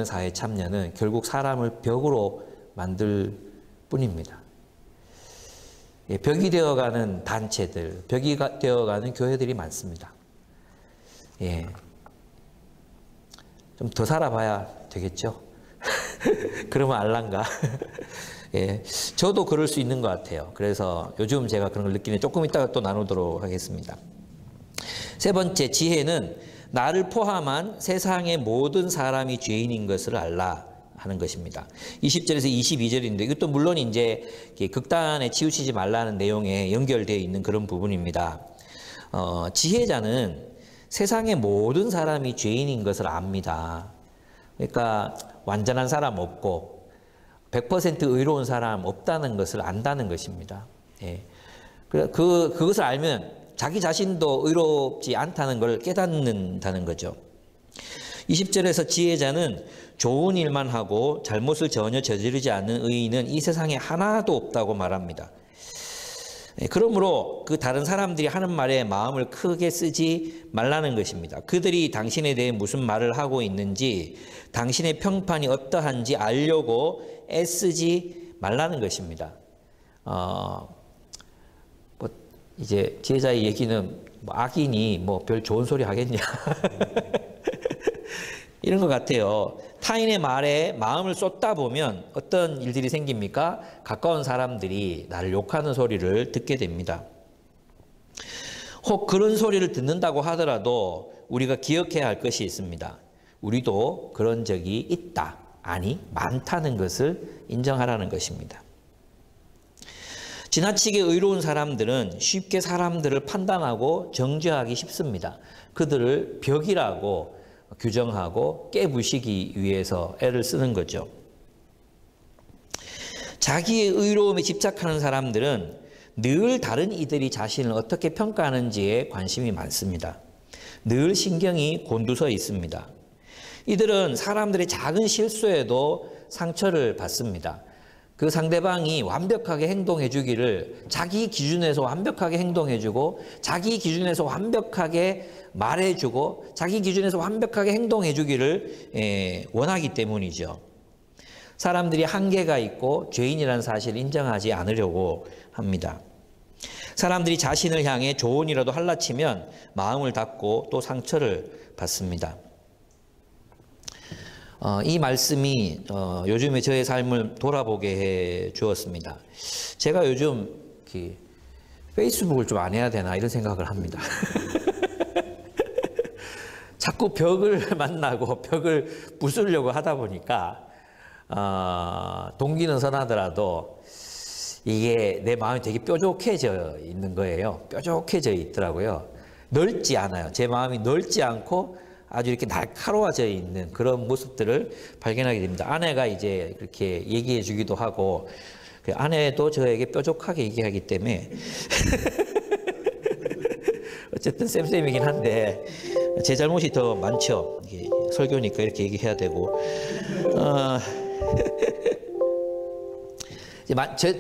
사회 참여는 결국 사람을 벽으로 만들 뿐입니다. 벽이 되어가는 단체들, 벽이 되어가는 교회들이 많습니다. 좀 더 살아봐야 되겠죠? 그러면 알란가? 저도 그럴 수 있는 것 같아요. 그래서 요즘 제가 그런 걸 느끼는 조금 이따가 또 나누도록 하겠습니다. 세 번째, 지혜는 나를 포함한 세상의 모든 사람이 죄인인 것을 알라 하는 것입니다. 20절에서 22절인데 이것도 물론 이제 극단에 치우치지 말라는 내용에 연결되어 있는 그런 부분입니다. 지혜자는 세상의 모든 사람이 죄인인 것을 압니다. 그러니까 완전한 사람 없고 100% 의로운 사람 없다는 것을 안다는 것입니다. 그것을 알면 자기 자신도 의롭지 않다는 걸 깨닫는다는 거죠. 20절에서 지혜자는 좋은 일만 하고 잘못을 전혀 저지르지 않는 의인은 이 세상에 하나도 없다고 말합니다. 그러므로 그 다른 사람들이 하는 말에 마음을 크게 쓰지 말라는 것입니다. 그들이 당신에 대해 무슨 말을 하고 있는지 당신의 평판이 어떠한지 알려고 애쓰지 말라는 것입니다. 이제 지혜자의 얘기는 악인이 별 좋은 소리 하겠냐 이런 것 같아요. 타인의 말에 마음을 쏟다 보면 어떤 일들이 생깁니까? 가까운 사람들이 나를 욕하는 소리를 듣게 됩니다. 혹 그런 소리를 듣는다고 하더라도 우리가 기억해야 할 것이 있습니다. 우리도 그런 적이 있다, 아니 많다는 것을 인정하라는 것입니다. 지나치게 의로운 사람들은 쉽게 사람들을 판단하고 정죄하기 쉽습니다. 그들을 벽이라고 규정하고 깨부시기 위해서 애를 쓰는 거죠. 자기의 의로움에 집착하는 사람들은 늘 다른 이들이 자신을 어떻게 평가하는지에 관심이 많습니다. 늘 신경이 곤두서 있습니다. 이들은 사람들의 작은 실수에도 상처를 받습니다. 그 상대방이 완벽하게 행동해 주기를 자기 기준에서 완벽하게 행동해 주고 자기 기준에서 완벽하게 말해 주고 자기 기준에서 완벽하게 행동해 주기를 원하기 때문이죠. 사람들이 한계가 있고 죄인이라는 사실을 인정하지 않으려고 합니다. 사람들이 자신을 향해 조언이라도 할라치면 마음을 닫고 또 상처를 받습니다. 이 말씀이 요즘에 저의 삶을 돌아보게 해 주었습니다. 제가 요즘 페이스북을 좀 안 해야 되나 이런 생각을 합니다. 자꾸 벽을 만나고 벽을 부수려고 하다 보니까 동기는 선하더라도 이게 내 마음이 되게 뾰족해져 있는 거예요. 뾰족해져 있더라고요. 넓지 않아요. 제 마음이 넓지 않고 아주 이렇게 날카로워져 있는 그런 모습들을 발견하게 됩니다. 아내가 이제 그렇게 얘기해 주기도 하고 그 아내도 저에게 뾰족하게 얘기하기 때문에 어쨌든 쌤쌤이긴 한데 제 잘못이 더 많죠. 이게 설교니까 이렇게 얘기해야 되고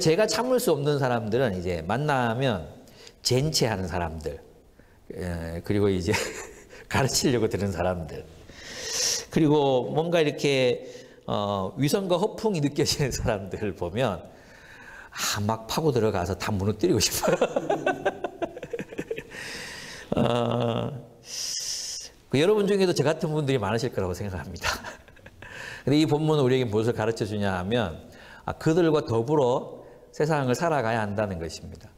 제가 참을 수 없는 사람들은 이제 만나면 젠체하는 사람들 그리고 이제 가르치려고 드는 사람들 그리고 뭔가 이렇게 위선과 허풍이 느껴지는 사람들을 보면 막 파고 들어가서 다 무너뜨리고 싶어요. 여러분 중에도 저 같은 분들이 많으실 거라고 생각합니다. 근데 이 본문은 우리에게 무엇을 가르쳐 주냐 하면 그들과 더불어 세상을 살아가야 한다는 것입니다.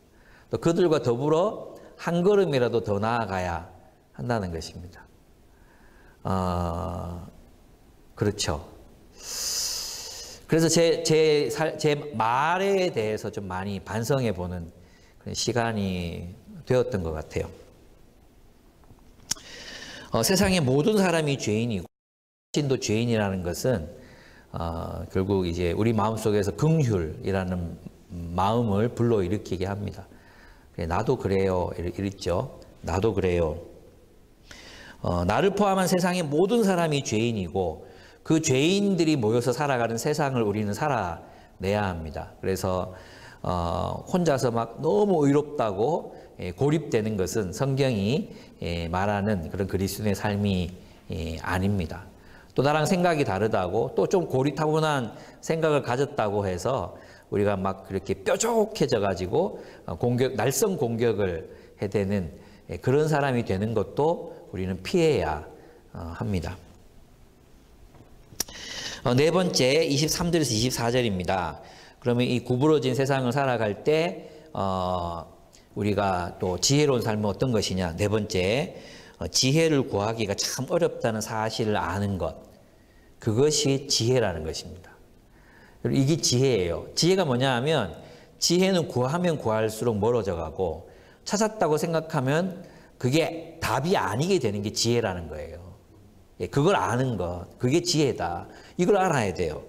또 그들과 더불어 한 걸음이라도 더 나아가야 한다는 것입니다. 그렇죠. 그래서 제 말에 대해서 좀 많이 반성해 보는 그런 시간이 되었던 것 같아요. 세상의 모든 사람이 죄인이고 자신도 죄인이라는 것은 결국 이제 우리 마음속에서 긍휼이라는 마음을 불러일으키게 합니다. 나도 그래요. 이랬죠. 나도 그래요. 나를 포함한 세상의 모든 사람이 죄인이고 그 죄인들이 모여서 살아가는 세상을 우리는 살아내야 합니다. 그래서 혼자서 막 너무 의롭다고 고립되는 것은 성경이 말하는 그런 그리스도인의 삶이 아닙니다. 또 나랑 생각이 다르다고 또 좀 고리타분한 생각을 가졌다고 해서 우리가 막 그렇게 뾰족해져 가지고 날선 공격을 해대는 그런 사람이 되는 것도 우리는 피해야 합니다. 네 번째 23절에서 24절입니다. 그러면 이 구부러진 세상을 살아갈 때 우리가 또 지혜로운 삶은 어떤 것이냐. 네 번째, 지혜를 구하기가 참 어렵다는 사실을 아는 것. 그것이 지혜라는 것입니다. 이게 지혜예요. 지혜가 뭐냐 하면 지혜는 구하면 구할수록 멀어져 가고 찾았다고 생각하면 그게 답이 아니게 되는 게 지혜라는 거예요. 그걸 아는 것, 그게 지혜다. 이걸 알아야 돼요.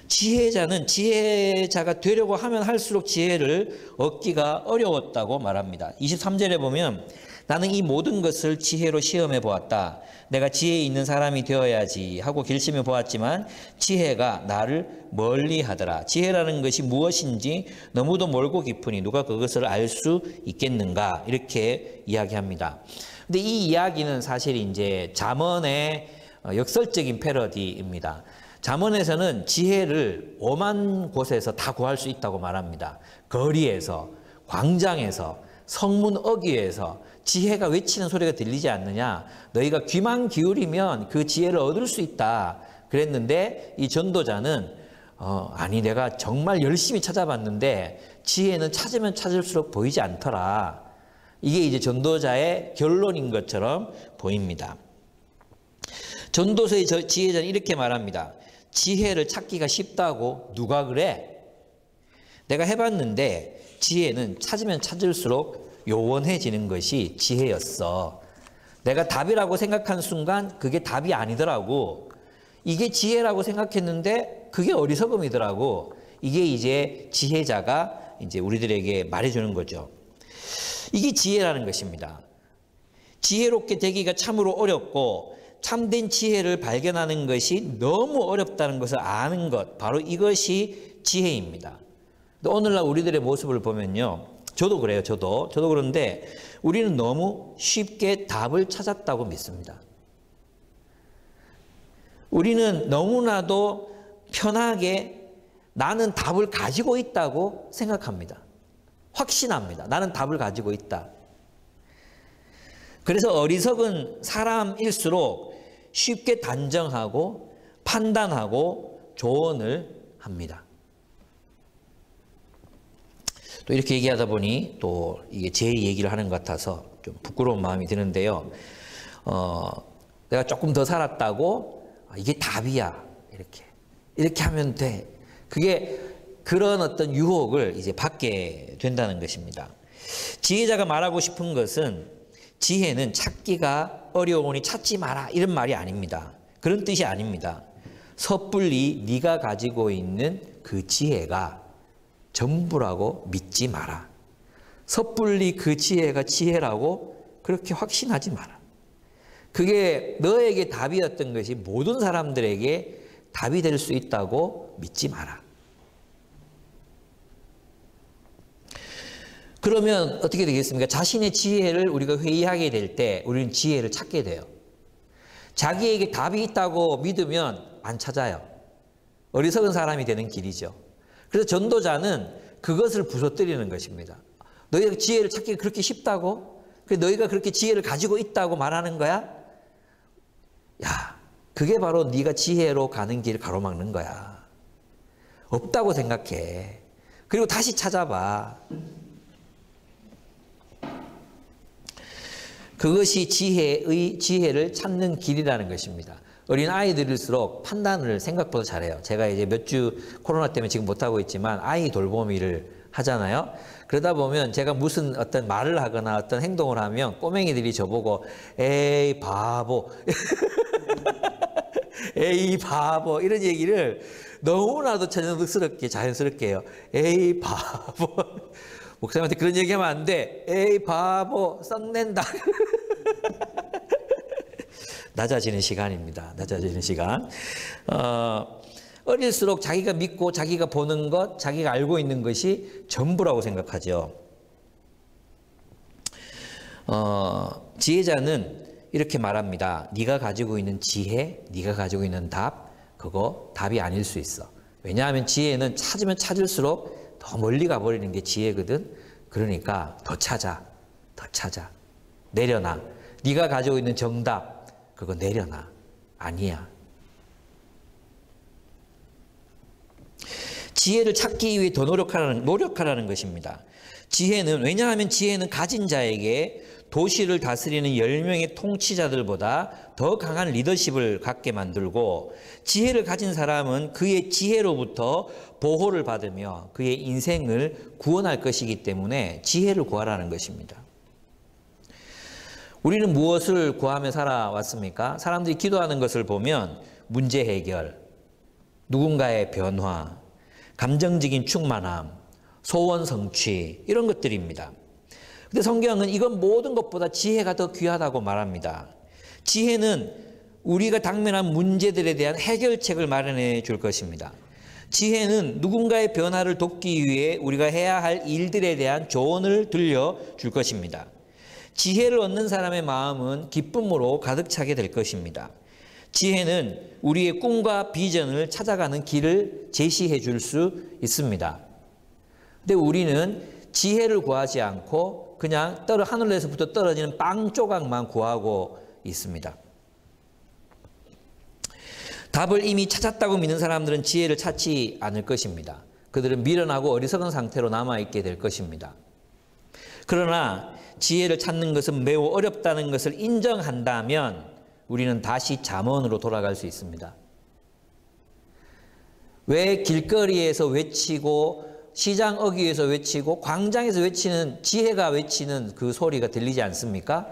지혜자가 되려고 하면 할수록 지혜를 얻기가 어려웠다고 말합니다. 23절에 보면 나는 이 모든 것을 지혜로 시험해 보았다. 내가 지혜 있는 사람이 되어야지 하고 결심해 보았지만 지혜가 나를 멀리하더라. 지혜라는 것이 무엇인지 너무도 멀고 깊으니 누가 그것을 알 수 있겠는가 이렇게 이야기합니다. 근데 이 이야기는 사실 이제 잠언의 역설적인 패러디입니다. 잠언에서는 지혜를 오만 곳에서 다 구할 수 있다고 말합니다. 거리에서, 광장에서, 성문 어귀에서 지혜가 외치는 소리가 들리지 않느냐? 너희가 귀만 기울이면 그 지혜를 얻을 수 있다. 그랬는데 이 전도자는 아니 내가 정말 열심히 찾아봤는데 지혜는 찾으면 찾을수록 보이지 않더라. 이게 이제 전도자의 결론인 것처럼 보입니다. 전도서의 지혜자는 이렇게 말합니다. 지혜를 찾기가 쉽다고 누가 그래? 내가 해봤는데 지혜는 찾으면 찾을수록 요원해지는 것이 지혜였어. 내가 답이라고 생각한 순간 그게 답이 아니더라고. 이게 지혜라고 생각했는데 그게 어리석음이더라고. 이게 이제 지혜자가 이제 우리들에게 말해주는 거죠. 이게 지혜라는 것입니다. 지혜롭게 되기가 참으로 어렵고 참된 지혜를 발견하는 것이 너무 어렵다는 것을 아는 것, 바로 이것이 지혜입니다. 오늘날 우리들의 모습을 보면요. 저도 그래요. 저도 그런데 우리는 너무 쉽게 답을 찾았다고 믿습니다. 우리는 너무나도 편하게 나는 답을 가지고 있다고 생각합니다. 확신합니다. 나는 답을 가지고 있다. 그래서 어리석은 사람일수록 쉽게 단정하고 판단하고 조언을 합니다. 또 이렇게 얘기하다 보니 또 이게 제 얘기를 하는 것 같아서 좀 부끄러운 마음이 드는데요. 내가 조금 더 살았다고 이게 답이야. 이렇게 하면 돼. 그게 그런 어떤 유혹을 이제 받게 된다는 것입니다. 지혜자가 말하고 싶은 것은 지혜는 찾기가 어려우니 찾지 마라 이런 말이 아닙니다. 그런 뜻이 아닙니다. 섣불리 네가 가지고 있는 그 지혜가 전부라고 믿지 마라. 섣불리 그 지혜가 지혜라고 그렇게 확신하지 마라. 그게 너에게 답이었던 것이 모든 사람들에게 답이 될 수 있다고 믿지 마라. 그러면 어떻게 되겠습니까? 자신의 지혜를 우리가 회의하게 될 때 우리는 지혜를 찾게 돼요. 자기에게 답이 있다고 믿으면 안 찾아요. 어리석은 사람이 되는 길이죠. 그래서 전도자는 그것을 부서뜨리는 것입니다. 너희가 지혜를 찾기 그렇게 쉽다고? 너희가 그렇게 지혜를 가지고 있다고 말하는 거야? 야, 그게 바로 네가 지혜로 가는 길 가로막는 거야. 없다고 생각해. 그리고 다시 찾아봐. 그것이 지혜를 찾는 길이라는 것입니다. 어린 아이들일수록 판단을 생각보다 잘해요. 제가 이제 몇 주 코로나 때문에 지금 못하고 있지만 아이 돌보미를 하잖아요. 그러다 보면 제가 무슨 어떤 말을 하거나 어떤 행동을 하면 꼬맹이들이 저보고 에이 바보 에이 바보 이런 얘기를 너무나도 자연스럽게 해요. 에이 바보. 목사님한테 그런 얘기하면 안 돼. 에이 바보 썩낸다. 낮아지는 시간입니다. 낮아지는 시간. 어릴수록 자기가 믿고 자기가 보는 것, 자기가 알고 있는 것이 전부라고 생각하죠. 지혜자는 이렇게 말합니다. 네가 가지고 있는 지혜, 네가 가지고 있는 답, 그거 답이 아닐 수 있어. 왜냐하면 지혜는 찾으면 찾을수록 더 멀리 가버리는 게 지혜거든. 그러니까 더 찾아, 더 찾아. 내려놔. 네가 가지고 있는 정답, 그거 내려놔. 아니야. 지혜를 찾기 위해 더 노력하라는 것입니다. 왜냐하면 지혜는 가진 자에게 도시를 다스리는 10명의 통치자들보다 더 강한 리더십을 갖게 만들고, 지혜를 가진 사람은 그의 지혜로부터 보호를 받으며 그의 인생을 구원할 것이기 때문에 지혜를 구하라는 것입니다. 우리는 무엇을 구하며 살아왔습니까? 사람들이 기도하는 것을 보면 문제 해결, 누군가의 변화, 감정적인 충만함, 소원 성취 이런 것들입니다. 근데 성경은 이건 모든 것보다 지혜가 더 귀하다고 말합니다. 지혜는 우리가 당면한 문제들에 대한 해결책을 마련해 줄 것입니다. 지혜는 누군가의 변화를 돕기 위해 우리가 해야 할 일들에 대한 조언을 들려줄 것입니다. 지혜를 얻는 사람의 마음은 기쁨으로 가득 차게 될 것입니다. 지혜는 우리의 꿈과 비전을 찾아가는 길을 제시해 줄 수 있습니다. 근데 우리는 지혜를 구하지 않고 그냥 하늘에서부터 떨어지는 빵 조각만 구하고 있습니다. 답을 이미 찾았다고 믿는 사람들은 지혜를 찾지 않을 것입니다. 그들은 미련하고 어리석은 상태로 남아있게 될 것입니다. 그러나 지혜를 찾는 것은 매우 어렵다는 것을 인정한다면 우리는 다시 잠언으로 돌아갈 수 있습니다. 왜 길거리에서 외치고 시장 어귀에서 외치고 광장에서 외치는 지혜가 외치는 그 소리가 들리지 않습니까?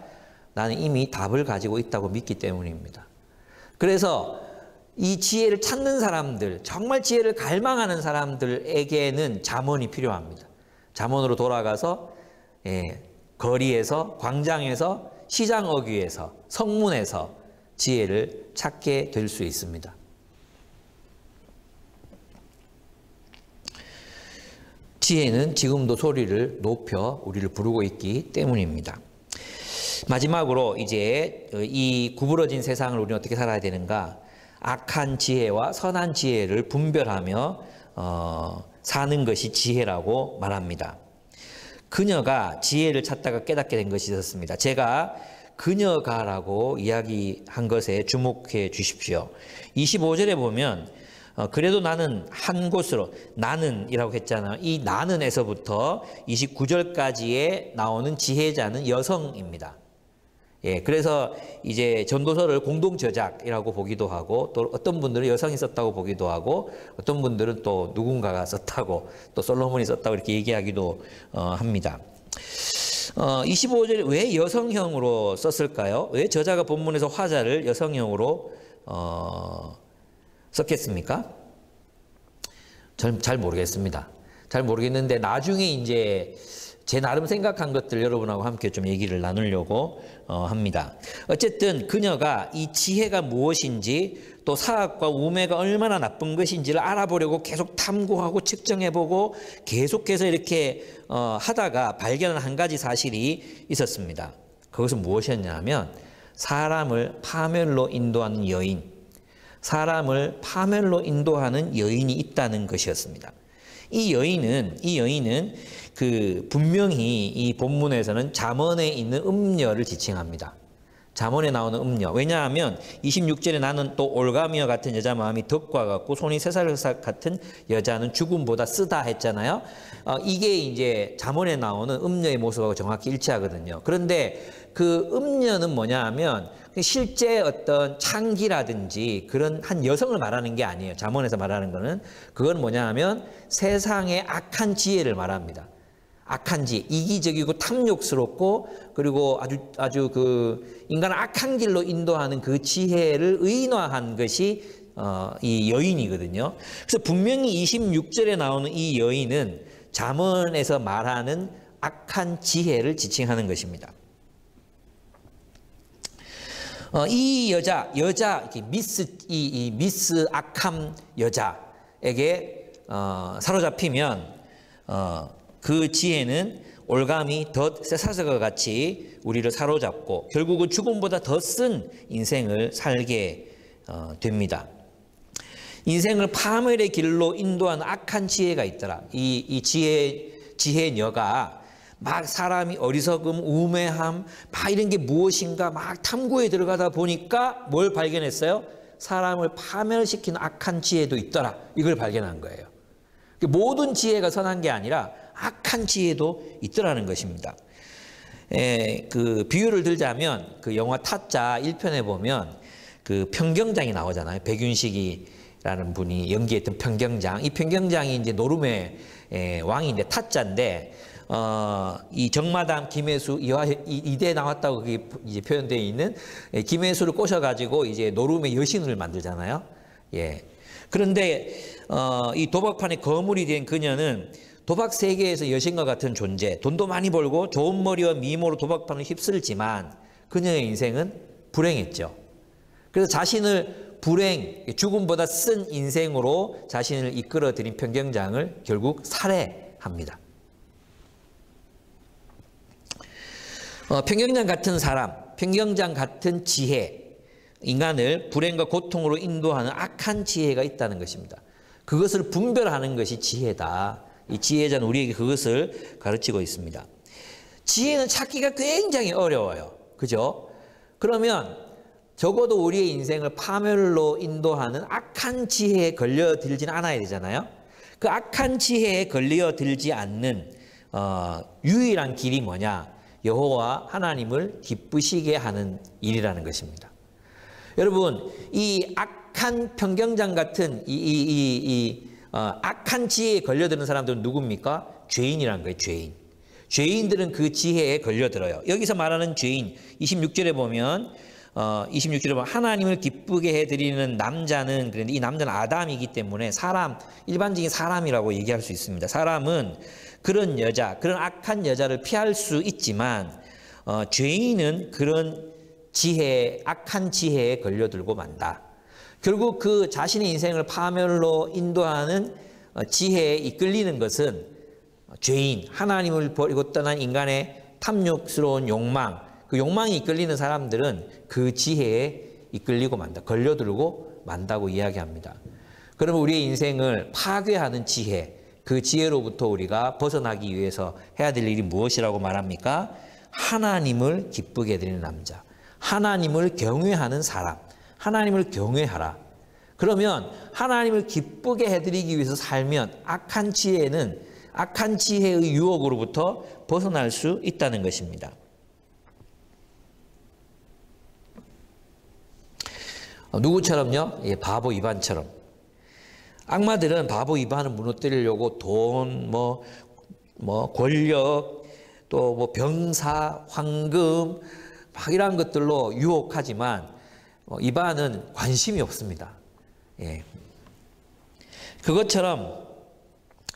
나는 이미 답을 가지고 있다고 믿기 때문입니다. 그래서 이 지혜를 찾는 사람들, 정말 지혜를 갈망하는 사람들에게는 잠언이 필요합니다. 잠언으로 돌아가서 거리에서, 광장에서, 시장 어귀에서, 성문에서 지혜를 찾게 될 수 있습니다. 지혜는 지금도 소리를 높여 우리를 부르고 있기 때문입니다. 마지막으로 이제 이 구부러진 세상을 우리는 어떻게 살아야 되는가? 악한 지혜와 선한 지혜를 분별하며 사는 것이 지혜라고 말합니다. 그녀가 지혜를 찾다가 깨닫게 된 것이 있었습니다. 제가 그녀가라고 이야기한 것에 주목해 주십시오. 25절에 보면 그래도 나는 한 곳으로, 나는이라고 했잖아요. 이 나는에서부터 29절까지에 나오는 지혜자는 여성입니다. 그래서 이제 전도서를 공동 저작이라고 보기도 하고, 또 어떤 분들은 여성이 썼다고 보기도 하고, 어떤 분들은 또 누군가가 썼다고, 또 솔로몬이 썼다고 이렇게 얘기하기도 합니다. 25절에 왜 여성형으로 썼을까요? 왜 저자가 본문에서 화자를 여성형으로 썼겠습니까? 잘 모르겠습니다. 잘 모르겠는데 나중에 이제 제 나름 생각한 것들 여러분하고 함께 좀 얘기를 나누려고 합니다. 어쨌든 그녀가 이 지혜가 무엇인지, 또 사악과 우매가 얼마나 나쁜 것인지를 알아보려고 계속 탐구하고 측정해보고 계속해서 이렇게 하다가 발견한 한 가지 사실이 있었습니다. 그것은 무엇이었냐면 사람을 파멸로 인도하는 여인, 사람을 파멸로 인도하는 여인이 있다는 것이었습니다. 이 여인은 분명히 이 본문에서는 잠언에 있는 음녀를 지칭합니다. 잠언에 나오는 음녀. 왜냐하면 26절에 나는 또 올가미와 같은 여자 마음이 덕과 같고 손이 쇠사슬 같은 여자는 죽음보다 쓰다 했잖아요. 이게 이제 잠언에 나오는 음녀의 모습하고 정확히 일치하거든요. 그런데 그 음녀는 뭐냐 하면 실제 어떤 창기라든지 그런 한 여성을 말하는 게 아니에요. 잠언에서 말하는 거는 그건 뭐냐 하면 세상의 악한 지혜를 말합니다. 악한 지혜, 이기적이고 탐욕스럽고 그리고 아주 그 인간을 악한 길로 인도하는 그 지혜를 의인화한 것이 이 여인이거든요. 그래서 분명히 26절에 나오는 이 여인은 잠언에서 말하는 악한 지혜를 지칭하는 것입니다. 이 여자 미스 악함 여자에게 사로잡히면 그 지혜는 올가미 덫 쇠사슬과 같이 우리를 사로잡고 결국은 죽음보다 더 쓴 인생을 살게 됩니다. 인생을 파멸의 길로 인도하는 악한 지혜가 있더라. 이 지혜녀가 막 사람이 어리석음, 우매함, 막 이런 게 무엇인가 막 탐구에 들어가다 보니까 뭘 발견했어요? 사람을 파멸시키는 악한 지혜도 있더라. 이걸 발견한 거예요. 모든 지혜가 선한 게 아니라 악한 지혜도 있더라는 것입니다. 그 비유를 들자면 그 영화 타짜 1편에 보면 그 평경장이 나오잖아요. 백윤식이라는 분이 연기했던 평경장. 이 평경장이 이제 노름의 왕인데 타짜인데 이 정마담 김혜수 이대 나왔다고 그게 이제 표현되어 있는 김혜수를 꼬셔가지고 이제 노름의 여신을 만들잖아요. 예. 그런데 이 도박판에 거물이 된 그녀는 도박 세계에서 여신과 같은 존재, 돈도 많이 벌고 좋은 머리와 미모로 도박판을 휩쓸지만 그녀의 인생은 불행했죠. 그래서 자신을 죽음보다 쓴 인생으로 자신을 이끌어들인 평경장을 결국 살해합니다. 평경장 같은 사람, 평경장 같은 지혜, 인간을 불행과 고통으로 인도하는 악한 지혜가 있다는 것입니다. 그것을 분별하는 것이 지혜다. 이 지혜자는 우리에게 그것을 가르치고 있습니다. 지혜는 찾기가 굉장히 어려워요. 그죠? 그러면 적어도 우리의 인생을 파멸로 인도하는 악한 지혜에 걸려들지는 않아야 되잖아요. 그 악한 지혜에 걸려들지 않는 유일한 길이 뭐냐? 여호와 하나님을 기쁘시게 하는 일이라는 것입니다. 여러분, 이 악한 평경장 같은 악한 지혜에 걸려드는 사람들은 누굽니까? 죄인이라는 거예요. 죄인들은 그 지혜에 걸려들어요. 여기서 말하는 죄인 26절에 보면 하나님을 기쁘게 해드리는 남자는, 그런데 이 남자는 아담이기 때문에 일반적인 사람이라고 얘기할 수 있습니다. 사람은 그런 악한 여자를 피할 수 있지만 죄인은 그런 악한 지혜에 걸려들고 만다. 결국 그 자신의 인생을 파멸로 인도하는 지혜에 이끌리는 것은 죄인, 하나님을 버리고 떠난 인간의 탐욕스러운 욕망, 그 욕망이 이끌리는 사람들은 그 지혜에 이끌리고 만다. 걸려들고 만다고 이야기합니다. 그러면 우리의 인생을 파괴하는 지혜, 그 지혜로부터 우리가 벗어나기 위해서 해야 될 일이 무엇이라고 말합니까? 하나님을 기쁘게 해드리는 남자, 하나님을 경외하는 사람, 하나님을 경외하라. 그러면 하나님을 기쁘게 해드리기 위해서 살면 악한 지혜의 유혹으로부터 벗어날 수 있다는 것입니다. 누구처럼요? 바보 이반처럼. 악마들은 바보 이반을 무너뜨리려고 돈, 권력, 또 병사, 황금, 막 이런 것들로 유혹하지만 이반은 관심이 없습니다. 예. 그것처럼,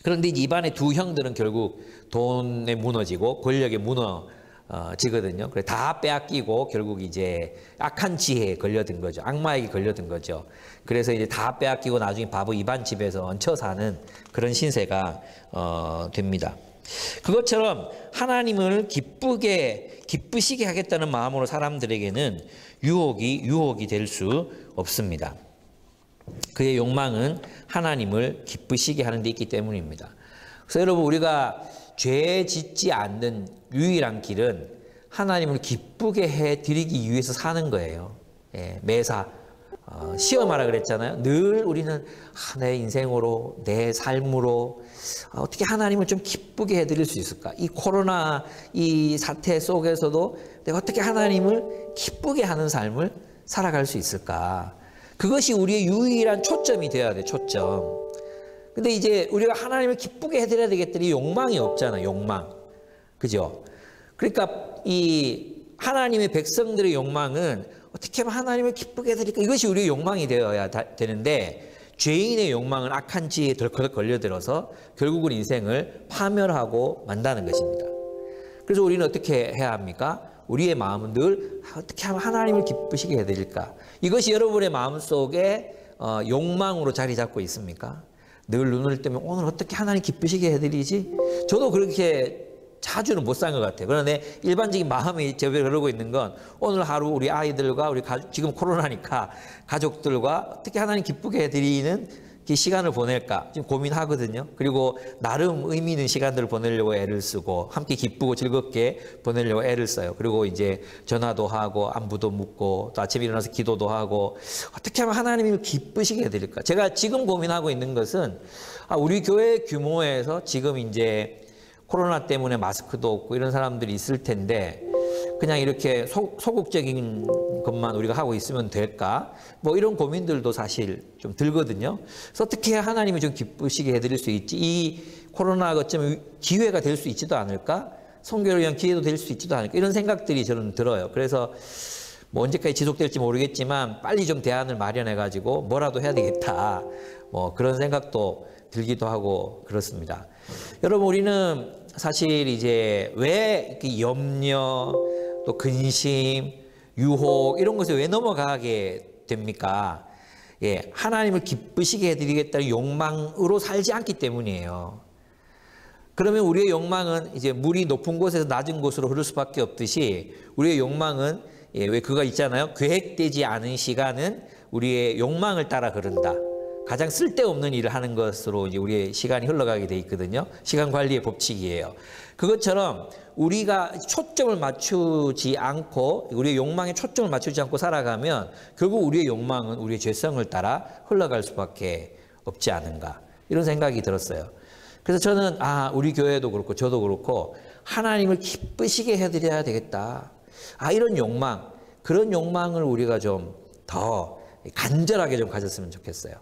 그런데 이반의 두 형들은 결국 돈에 무너지고 권력에 무너지거든요. 그래 다 빼앗기고 결국 이제 악한 지혜에 걸려든 거죠. 악마에게 걸려든 거죠. 그래서 이제 다 빼앗기고 나중에 바보 이반 집에서 얹혀 사는 그런 신세가 됩니다. 그것처럼 하나님을 기쁘시게 하겠다는 마음으로 사람들에게는 유혹이 될 수 없습니다. 그의 욕망은 하나님을 기쁘시게 하는 데 있기 때문입니다. 그래서 여러분, 우리가 죄 짓지 않는 유일한 길은 하나님을 기쁘게 해드리기 위해서 사는 거예요. 예, 매사 시험하라 그랬잖아요. 늘 우리는 내 인생으로, 내 삶으로 어떻게 하나님을 좀 기쁘게 해드릴 수 있을까? 이 코로나 이 사태 속에서도 내가 어떻게 하나님을 기쁘게 하는 삶을 살아갈 수 있을까? 그것이 우리의 유일한 초점이 되어야 돼, 초점. 근데 이제 우리가 하나님을 기쁘게 해드려야 되겠더니 욕망이 없잖아, 욕망. 그죠? 그러니까 이 하나님의 백성들의 욕망은 어떻게 하면 하나님을 기쁘게 해드릴까? 이것이 우리의 욕망이 되어야 되는데, 죄인의 욕망은 악한 지혜에 덜컥 걸려들어서 결국은 인생을 파멸하고 만다는 것입니다. 그래서 우리는 어떻게 해야 합니까? 우리의 마음은 늘 어떻게 하면 하나님을 기쁘시게 해드릴까? 이것이 여러분의 마음속에 욕망으로 자리 잡고 있습니까? 늘 눈을 뜨면 오늘 어떻게 하나님 기쁘시게 해드리지? 저도 그렇게 자주는 못 산 것 같아요. 그런데 일반적인 마음이 저에 그러고 있는 건 오늘 하루 우리 아이들과 우리 지금 코로나니까 가족들과 어떻게 하나님 기쁘게 해드리는 시간을 보낼까 지금 고민하거든요. 그리고 나름 의미 있는 시간들을 보내려고 애를 쓰고 함께 기쁘고 즐겁게 보내려고 애를 써요. 그리고 이제 전화도 하고 안부도 묻고 또 아침에 일어나서 기도도 하고 어떻게 하면 하나님을 기쁘시게 해드릴까. 제가 지금 고민하고 있는 것은 우리 교회 규모에서 지금 이제 코로나 때문에 마스크도 없고 이런 사람들이 있을 텐데 그냥 이렇게 소극적인 것만 우리가 하고 있으면 될까? 뭐 이런 고민들도 사실 좀 들거든요. 그래서 어떻게 해야 하나님이 좀 기쁘시게 해드릴 수 있지? 이 코로나가 어쩌면 기회가 될 수 있지도 않을까? 선교를 위한 기회도 될 수 있지도 않을까? 이런 생각들이 저는 들어요. 그래서 뭐 언제까지 지속될지 모르겠지만 빨리 좀 대안을 마련해가지고 뭐라도 해야 되겠다. 뭐 그런 생각도 들기도 하고 그렇습니다. 여러분, 우리는 사실 이제 왜 이렇게 염려, 또 근심, 유혹 이런 것에 왜 넘어가게 됩니까? 예, 하나님을 기쁘시게 해드리겠다는 욕망으로 살지 않기 때문이에요. 그러면 우리의 욕망은 이제 물이 높은 곳에서 낮은 곳으로 흐를 수밖에 없듯이 우리의 욕망은 왜 그거 있잖아요. 계획되지 않은 시간은 우리의 욕망을 따라 흐른다. 가장 쓸데없는 일을 하는 것으로 이제 우리의 시간이 흘러가게 돼 있거든요. 시간 관리의 법칙이에요. 그것처럼 우리가 초점을 맞추지 않고 우리의 욕망에 초점을 맞추지 않고 살아가면 결국 우리의 욕망은 우리의 죄성을 따라 흘러갈 수밖에 없지 않은가. 이런 생각이 들었어요. 그래서 저는 우리 교회도 그렇고 저도 그렇고 하나님을 기쁘시게 해드려야 되겠다. 이런 욕망, 그런 욕망을 우리가 좀 더 간절하게 좀 가졌으면 좋겠어요.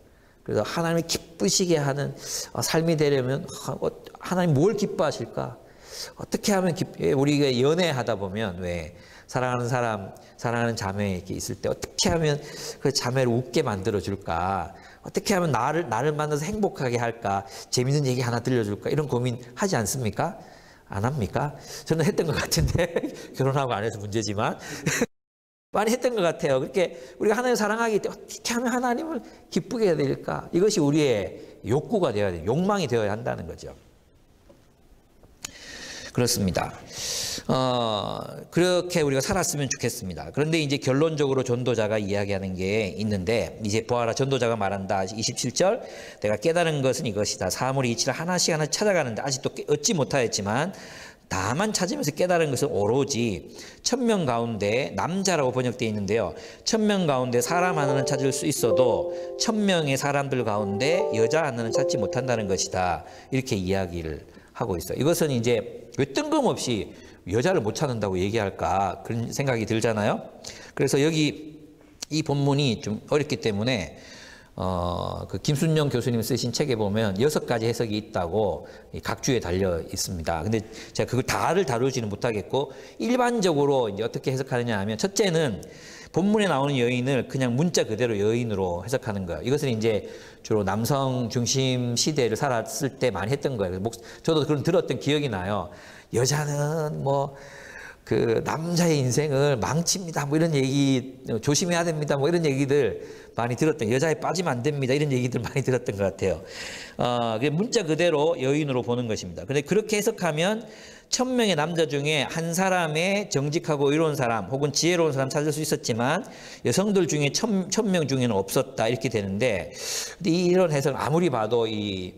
그래서 하나님을 기쁘시게 하는 삶이 되려면 하나님 뭘 기뻐하실까? 어떻게 하면 우리가 연애하다 보면 왜 사랑하는 사람, 사랑하는 자매 이렇게 있을 때 어떻게 하면 그 자매를 웃게 만들어 줄까? 어떻게 하면 나를 만나서 행복하게 할까? 재밌는 얘기 하나 들려줄까? 이런 고민 하지 않습니까? 안 합니까? 저는 했던 것 같은데 결혼하고 안 해서 문제지만 많이 했던 것 같아요. 그렇게 우리가 하나님을 사랑하기 때문에 어떻게 하면 하나님을 기쁘게 해야 될까? 이것이 우리의 욕구가 되어야 돼요. 욕망이 되어야 한다는 거죠. 그렇습니다. 그렇게 우리가 살았으면 좋겠습니다. 그런데 이제 결론적으로 전도자가 이야기하는 게 있는데 이제 보아라, 전도자가 말한다. 27절, 내가 깨달은 것은 이것이다. 사물의 이치를 하나씩 찾아가는데 아직도 얻지 못하였지만 다만 찾으면서 깨달은 것은 오로지 1000명 가운데 남자라고 번역되어 있는데요. 1000명 가운데 사람 하나는 찾을 수 있어도 1000명의 사람들 가운데 여자 하나는 찾지 못한다는 것이다. 이렇게 이야기를 하고 있어요. 이것은 이제 왜 뜬금없이 여자를 못 찾는다고 얘기할까 그런 생각이 들잖아요. 그래서 여기 이 본문이 좀 어렵기 때문에 그 김순영 교수님 쓰신 책에 보면 6가지 해석이 있다고 각주에 달려 있습니다. 근데 제가 그걸 다를 다루지는 못하겠고 일반적으로 이제 어떻게 해석하느냐 하면 첫째는 본문에 나오는 여인을 그냥 문자 그대로 여인으로 해석하는 거예요. 이것은 이제 주로 남성 중심 시대를 살았을 때 많이 했던 거예요. 저도 그런 들었던 기억이 나요. 여자는 뭐 그 남자의 인생을 망칩니다. 뭐 이런 얘기 조심해야 됩니다. 뭐 이런 얘기들 많이 들었던, 여자에 빠지면 안 됩니다. 이런 얘기들 많이 들었던 것 같아요. 문자 그대로 여인으로 보는 것입니다. 그런데 그렇게 해석하면 1000명의 남자 중에 한 사람의 정직하고 의로운 사람 혹은 지혜로운 사람 찾을 수 있었지만 여성들 중에 1000명 중에는 없었다 이렇게 되는데, 근데 이런 해석은 아무리 봐도 이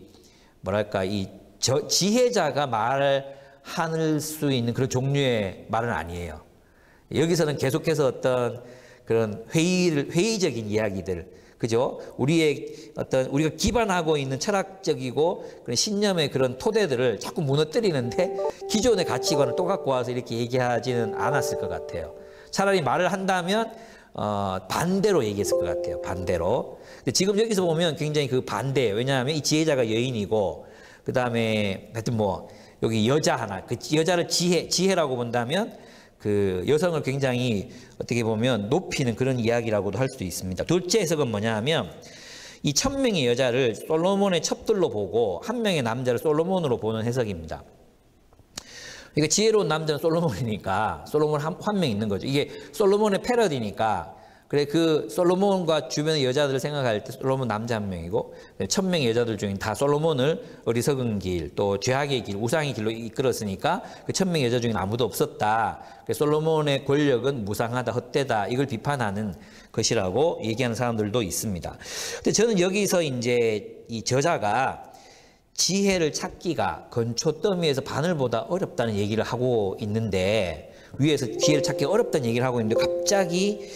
지혜자가 말할 수 있는 그런 종류의 말은 아니에요. 여기서는 계속해서 어떤 그런 회의적인 이야기들, 그죠? 우리가 기반하고 있는 철학적이고 그런 신념의 그런 토대들을 자꾸 무너뜨리는데 기존의 가치관을 또 갖고 와서 이렇게 얘기하지는 않았을 것 같아요. 차라리 말을 한다면 반대로 얘기했을 것 같아요. 반대로. 근데 지금 여기서 보면 굉장히 그 반대예요. 왜냐하면 이 지혜자가 여인이고, 그 다음에 하여튼 뭐 여기 여자 하나, 그 여자를 지혜라고 본다면 그 여성을 굉장히 어떻게 보면 높이는 그런 이야기라고도 할 수도 있습니다. 둘째 해석은 뭐냐 하면 이 1000명의 여자를 솔로몬의 첩들로 보고 1명의 남자를 솔로몬으로 보는 해석입니다. 그러니까 지혜로운 남자는 솔로몬이니까 솔로몬 한 명 있는 거죠. 이게 솔로몬의 패러디니까, 그래 그 솔로몬과 주변의 여자들을 생각할 때 솔로몬 남자 한 명이고 1000명의 여자들 중에 다 솔로몬을 어리석은 길, 또 죄악의 길, 우상의 길로 이끌었으니까 그 1000명의 여자 중에 아무도 없었다. 솔로몬의 권력은 무상하다, 헛되다, 이걸 비판하는 것이라고 얘기하는 사람들도 있습니다. 근데 저는 여기서 이제 이 저자가 지혜를 찾기가 건초더미에서 바늘보다 어렵다는 얘기를 하고 있는데, 위에서 지혜를 찾기 어렵다는 얘기를 하고 있는데 갑자기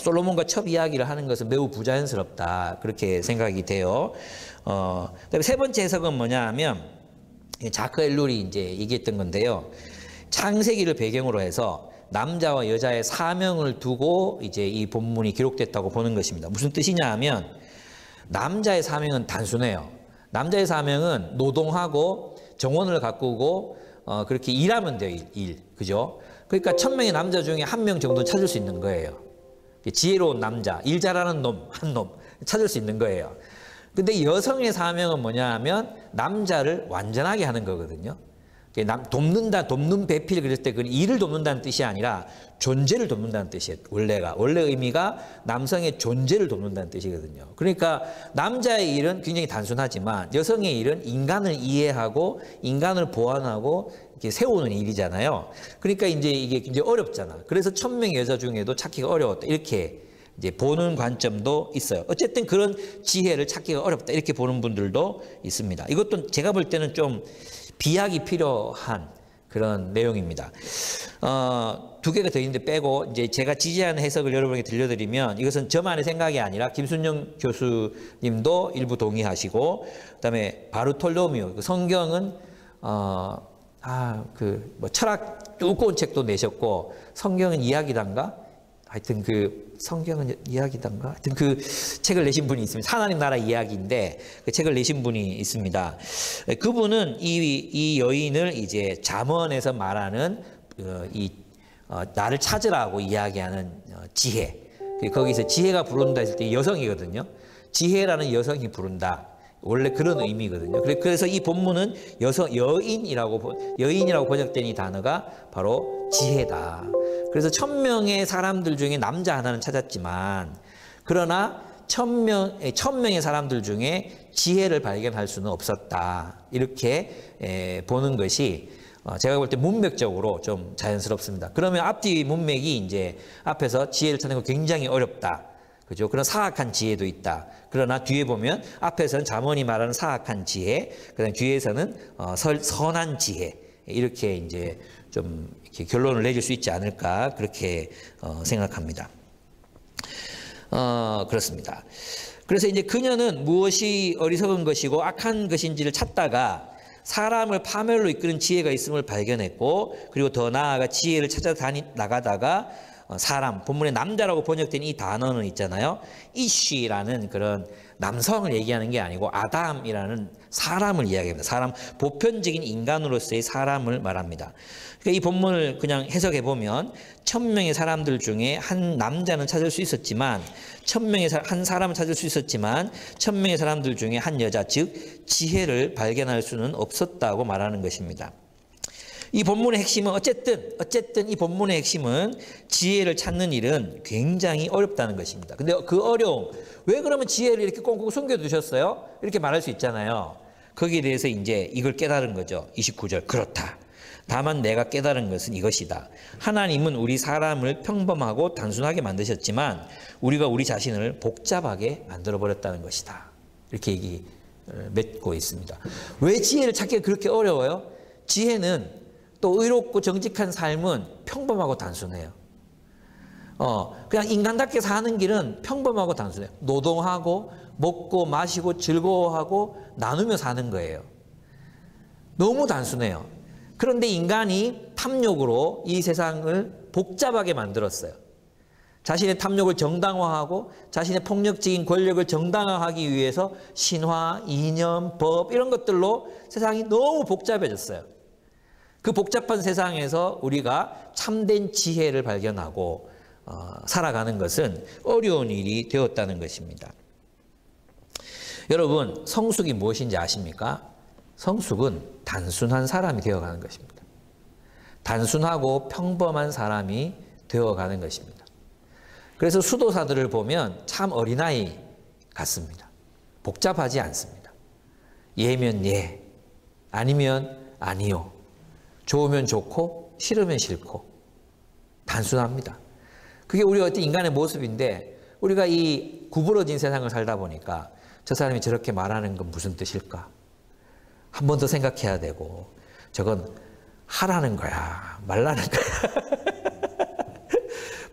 솔로몬과 첩 이야기를 하는 것은 매우 부자연스럽다, 그렇게 생각이 돼요. 그다음에 세 번째 해석은 뭐냐 하면 자크 엘룰이 이제 얘기했던 건데요. 창세기를 배경으로 해서 남자와 여자의 사명을 두고 이제 이 본문이 기록됐다고 보는 것입니다. 무슨 뜻이냐 하면 남자의 사명은 단순해요. 남자의 사명은 노동하고 정원을 가꾸고 그렇게 일하면 돼요. 일. 그죠? 그러니까 1000명의 남자 중에 1명 정도 찾을 수 있는 거예요. 지혜로운 남자, 일 잘하는 놈, 한 놈 찾을 수 있는 거예요. 근데 여성의 사명은 뭐냐 하면 남자를 완전하게 하는 거거든요. 돕는 배필, 그랬을 때 그 일을 돕는다는 뜻이 아니라 존재를 돕는다는 뜻이에요. 원래 의미가 남성의 존재를 돕는다는 뜻이거든요. 그러니까 남자의 일은 굉장히 단순하지만 여성의 일은 인간을 이해하고 인간을 보완하고 이렇게 세우는 일이잖아요. 그러니까 이제 이게 굉장히 어렵잖아. 그래서 1000명의 여자 중에도 찾기가 어려웠다, 이렇게 이제 보는 관점도 있어요. 어쨌든 그런 지혜를 찾기가 어렵다, 이렇게 보는 분들도 있습니다. 이것도 제가 볼 때는 좀 비약이 필요한 그런 내용입니다. 두 개가 더 있는데 빼고 이제 제가 지지하는 해석을 여러분에게 들려드리면, 이것은 저만의 생각이 아니라 김순영 교수님도 일부 동의하시고, 그다음에 바르톨로미오, 그 성경은 뭐 철학 두꺼운 책도 내셨고, 성경은 이야기단가? 하여튼 그 성경은 이야기단가? 하여튼 그 책을 내신 분이 있습니다. 하나님 나라 이야기인데 그 책을 내신 분이 있습니다. 그분은 이 여인을 이제 잠언에서 말하는 나를 찾으라고 이야기하는 지혜. 거기서 지혜가 부른다 했을 때 여성이거든요. 지혜라는 여성이 부른다. 원래 그런 의미거든요. 그래서 이 본문은 여인이라고 번역된 이 단어가 바로 지혜다. 그래서 1000명의 사람들 중에 남자 하나는 찾았지만, 그러나 1000명의 사람들 중에 지혜를 발견할 수는 없었다. 이렇게 보는 것이 제가 볼 때 문맥적으로 좀 자연스럽습니다. 그러면 앞뒤 문맥이 이제 앞에서 지혜를 찾는 거 굉장히 어렵다, 그죠? 그런 사악한 지혜도 있다. 그러나 뒤에 보면 앞에서는 잠언이 말하는 사악한 지혜, 그다음 뒤에서는 선한 지혜, 이렇게 이제 좀 이렇게 결론을 내릴 수 있지 않을까, 그렇게 생각합니다. 그렇습니다. 그래서 이제 그녀는 무엇이 어리석은 것이고 악한 것인지를 찾다가 사람을 파멸로 이끄는 지혜가 있음을 발견했고, 그리고 더 나아가 지혜를 찾아 나가다가 사람, 본문에 남자라고 번역된 이 단어는 있잖아요. 이쉬라는 그런 남성을 얘기하는 게 아니고 아담이라는 사람을 이야기합니다. 사람, 보편적인 인간으로서의 사람을 말합니다. 그러니까 이 본문을 그냥 해석해 보면 1000명의 사람들 중에 한 남자는 찾을 수 있었지만, 1000명의 한 사람을 찾을 수 있었지만 1000명의 사람들 중에 한 여자, 즉 지혜를 발견할 수는 없었다고 말하는 것입니다. 이 본문의 핵심은 어쨌든 이 본문의 핵심은 지혜를 찾는 일은 굉장히 어렵다는 것입니다. 근데 그 어려움, 왜 그러면 지혜를 이렇게 꽁꽁 숨겨두셨어요? 이렇게 말할 수 있잖아요. 거기에 대해서 이제 이걸 깨달은 거죠. 29절, 그렇다. 다만 내가 깨달은 것은 이것이다. 하나님은 우리 사람을 평범하고 단순하게 만드셨지만 우리가 우리 자신을 복잡하게 만들어버렸다는 것이다. 이렇게 맺고 있습니다. 왜 지혜를 찾기가 그렇게 어려워요? 지혜는 또 의롭고 정직한 삶은 평범하고 단순해요. 그냥 인간답게 사는 길은 평범하고 단순해요. 노동하고 먹고 마시고 즐거워하고 나누며 사는 거예요. 너무 단순해요. 그런데 인간이 탐욕으로 이 세상을 복잡하게 만들었어요. 자신의 탐욕을 정당화하고 자신의 폭력적인 권력을 정당화하기 위해서 신화, 이념, 법 이런 것들로 세상이 너무 복잡해졌어요. 그 복잡한 세상에서 우리가 참된 지혜를 발견하고 살아가는 것은 어려운 일이 되었다는 것입니다. 여러분, 성숙이 무엇인지 아십니까? 성숙은 단순한 사람이 되어가는 것입니다. 단순하고 평범한 사람이 되어가는 것입니다. 그래서 수도사들을 보면 참 어린아이 같습니다. 복잡하지 않습니다. 예면 예, 아니면 아니요. 좋으면 좋고 싫으면 싫고 단순합니다. 그게 우리 어떤 인간의 모습인데 우리가 이 구부러진 세상을 살다 보니까 저 사람이 저렇게 말하는 건 무슨 뜻일까? 한 번 더 생각해야 되고 저건 하라는 거야, 말라는 거야.